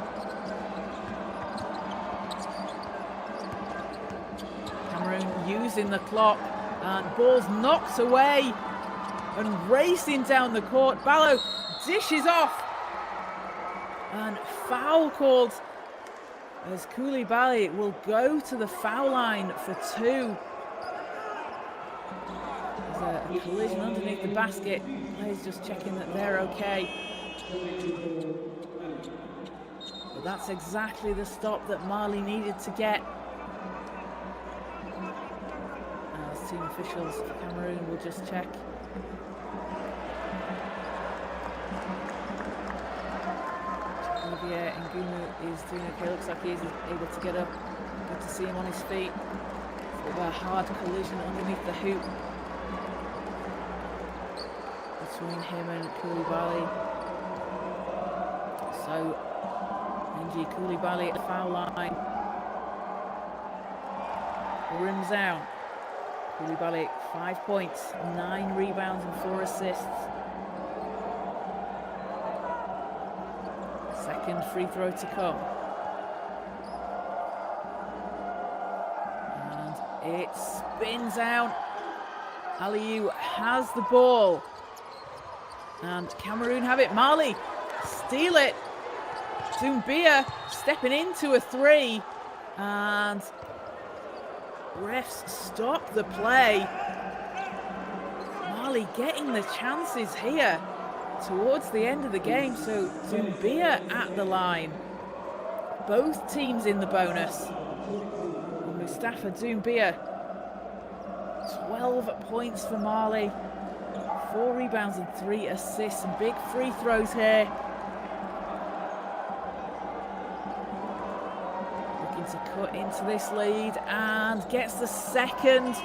Cameroon using the clock, and ball's knocked away. And racing down the court, Ballo dishes off. And foul called as Koulibaly will go to the foul line for 2. There's a collision underneath the basket. Players just checking that they're okay. But that's exactly the stop that Mali needed to get. As team officials for Cameroon will just check. Olivier Ngumu is doing okay. Looks like he is able to get up. Good to see him on his feet. A hard collision underneath the hoop between him and Koulibaly. So, NG Koulibaly at the foul line. The rim's out. Koulibaly, 5 points, 9 rebounds and 4 assists. Second free throw to come. And it spins out. Aliou has the ball. And Cameroon have it. Mali steal it. Doumbia stepping into a 3. And refs stop the play. Mali getting the chances here towards the end of the game, so Doumbia at the line. Both teams in the bonus. And Mustafa Doumbia, 12 points for Mali, 4 rebounds and 3 assists, and big free throws here. Looking to cut into this lead and gets the second.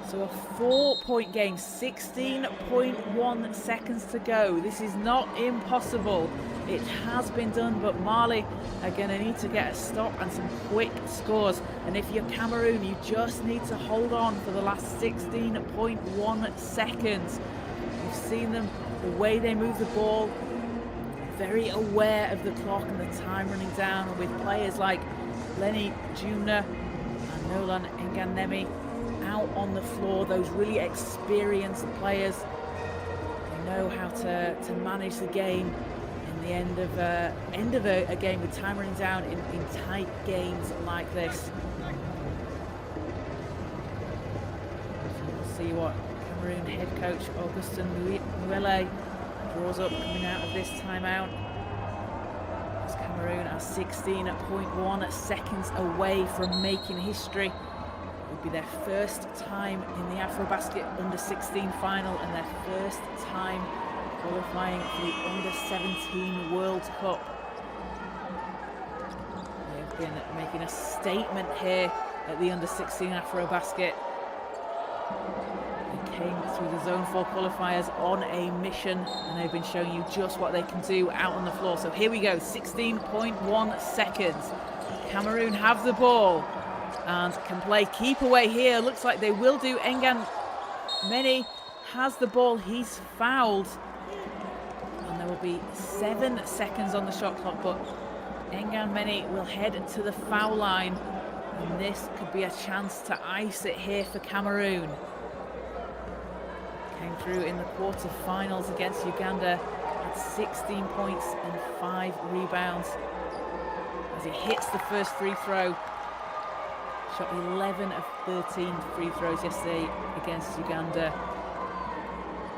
So a 4-point game, 16.1 seconds to go. This is not impossible. It has been done, but Mali are going to need to get a stop and some quick scores. And if you're Cameroon, you just need to hold on for the last 16.1 seconds. You've seen them, the way they move the ball, very aware of the clock and the time running down. And with players like Lenny Jumna and Nolan Nganemi out on the floor. Those really experienced players who know how to manage the game in the end of a game with time running down in tight games like this. So we'll see what Cameroon head coach Augustin Muele draws up coming out of this timeout. As Cameroon are 16.1 seconds away from making history. It would be their first time in the AfroBasket under-16 final and their first time qualifying for the under-17 World Cup. They've been making a statement here at the under-16 AfroBasket. They came through the Zone 4 qualifiers on a mission, and they've been showing you just what they can do out on the floor. So here we go, 16.1 seconds. Cameroon have the ball and can play keep away here. Looks like they will do. Nganemi has the ball, he's fouled. And there will be 7 seconds on the shot clock, but Nganemi will head to the foul line. And this could be a chance to ice it here for Cameroon. Came through in the quarterfinals against Uganda, had 16 points and 5 rebounds. As he hits the first free throw, shot 11 of 13 free throws yesterday against Uganda.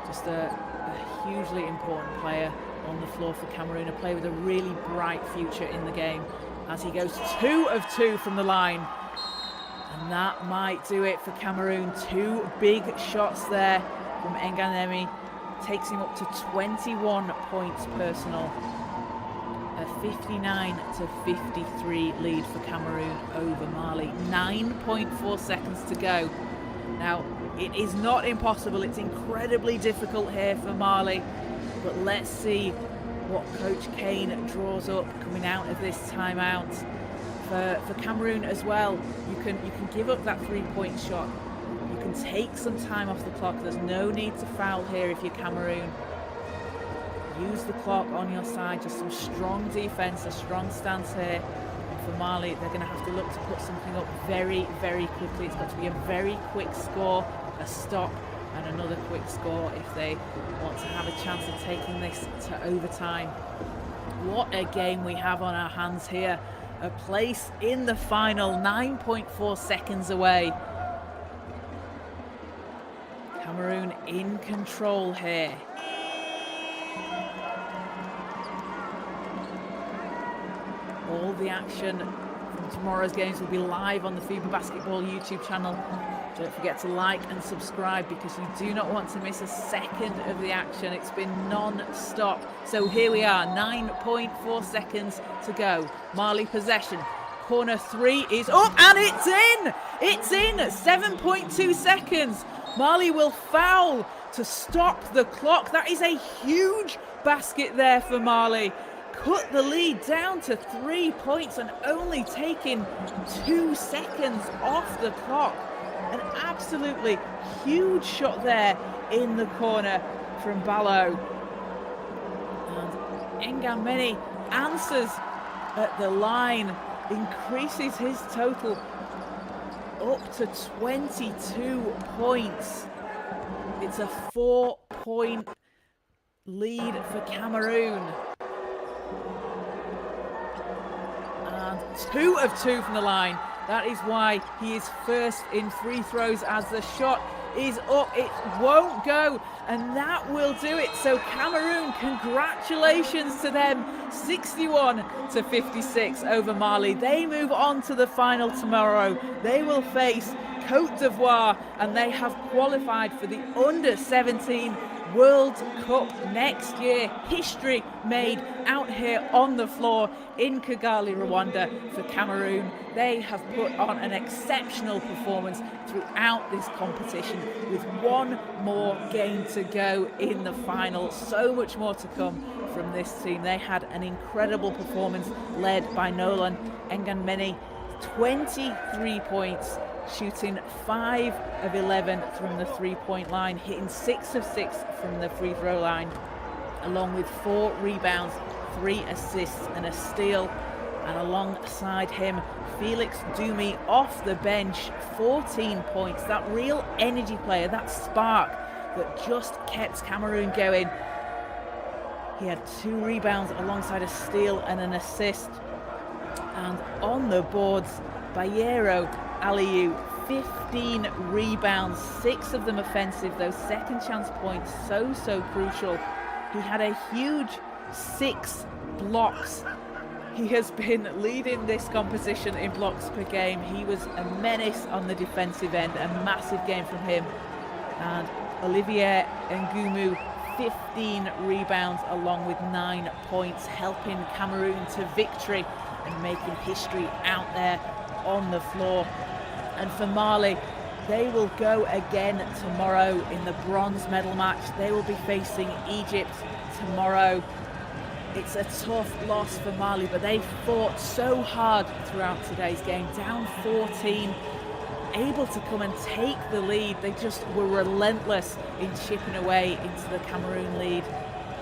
Just a hugely important player on the floor for Cameroon, a player with a really bright future in the game, as he goes 2 of 2 from the line. And that might do it for Cameroon. 2 big shots there from Nganemi. Takes him up to 21 points personal. A 59-53 lead for Cameroon over Mali. 9.4 seconds to go. Now, it is not impossible. It's incredibly difficult here for Mali. But let's see what Coach Kane draws up coming out of this timeout. For Cameroon as well, you can give up that 3-point shot. You can take some time off the clock. There's no need to foul here if you're Cameroon. Use the clock on your side. Just some strong defense, a strong stance here. And for Mali, they're going to have to look to put something up very, very quickly. It's got to be a very quick score, a stop, and another quick score if they want to have a chance of taking this to overtime. What a game we have on our hands here. A place in the final, 9.4 seconds away. Cameroon in control here. All the action from tomorrow's games will be live on the FIBA Basketball YouTube channel. Don't forget to like and subscribe because you do not want to miss a second of the action. It's been non-stop. So here we are, 9.4 seconds to go. Mali possession. Corner 3 is up and it's in! It's in! 7.2 seconds. Mali will foul to stop the clock. That is a huge basket there for Mali. Cut the lead down to 3 points and only taking 2 seconds off the clock. An absolutely huge shot there in the corner from Ballo. And Nganemi answers at the line, increases his total up to 22 points. It's a 4-point lead for Cameroon. And 2 of 2 from the line. That is why he is first in free throws as the shot is up. It won't go, and that will do it. So Cameroon, congratulations to them. 61-56 over Mali. They move on to the final tomorrow. They will face Côte d'Ivoire, and they have qualified for the under-17 World Cup next year. History made out here on the floor in Kigali, Rwanda for Cameroon. They have put on an exceptional performance throughout this competition with one more game to go in the final. So much more to come from this team. They had an incredible performance led by Nolan Nganemi. 23 points, shooting 5 of 11 from the 3-point line, hitting 6 of 6 from the free throw line, along with 4 rebounds, 3 assists and a steal. And alongside him, Felix Dumi off the bench, 14 points. That real energy player, that spark that just kept Cameroon going. He had 2 rebounds alongside a steal and an assist. And on the boards, Bayero Aliyu, 15 rebounds, 6 of them offensive. Those second chance points, so crucial. He had a huge 6 blocks. He has been leading this competition in blocks per game. He was a menace on the defensive end, a massive game from him. And Olivier Ngumu, 15 rebounds along with 9 points, helping Cameroon to victory and making history out there on the floor. And for Mali, they will go again tomorrow in the bronze medal match. They will be facing Egypt tomorrow. It's a tough loss for Mali, but they fought so hard throughout today's game, down 14, able to come and take the lead. They just were relentless in chipping away into the Cameroon lead.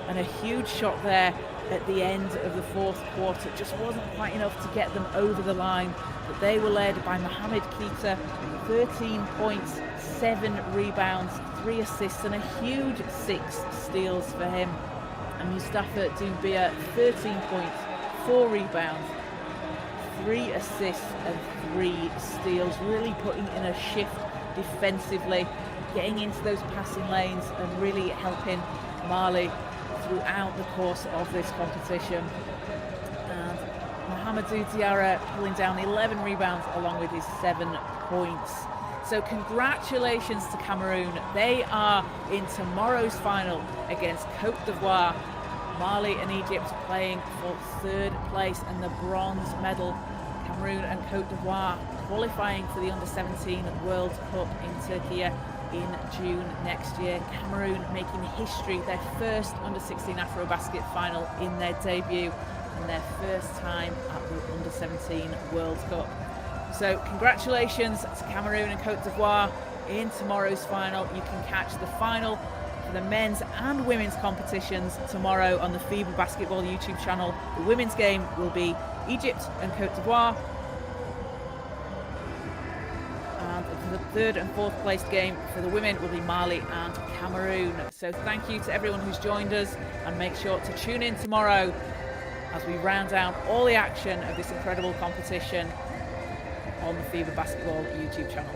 And a huge shot there at the end of the fourth quarter just wasn't quite enough to get them over the line. But they were led by Mohamed Keita, 13 points, 7 rebounds, 3 assists, and a huge 6 steals for him. And Mustafa Doumbia, 13 points, 4 rebounds, 3 assists and 3 steals, really putting in a shift defensively, getting into those passing lanes and really helping Mali throughout the course of this competition. And Mohamedou Diarra pulling down 11 rebounds along with his 7 points. So congratulations to Cameroon. They are in tomorrow's final against Côte d'Ivoire. Mali and Egypt playing for 3rd place and the bronze medal. Cameroon and Côte d'Ivoire qualifying for the Under-17 World Cup in Turkey in June next year. Cameroon making history, their first Under-16 AfroBasket final in their debut and their first time at the Under-17 World Cup. So congratulations to Cameroon and Côte d'Ivoire in tomorrow's final. You can catch the final for the men's and women's competitions tomorrow on the FIBA Basketball YouTube channel. The women's game will be Egypt and Côte d'Ivoire. And the 3rd and 4th placed game for the women will be Mali and Cameroon. So thank you to everyone who's joined us, and make sure to tune in tomorrow as we round down all the action of this incredible competition on the FIBA Basketball YouTube channel.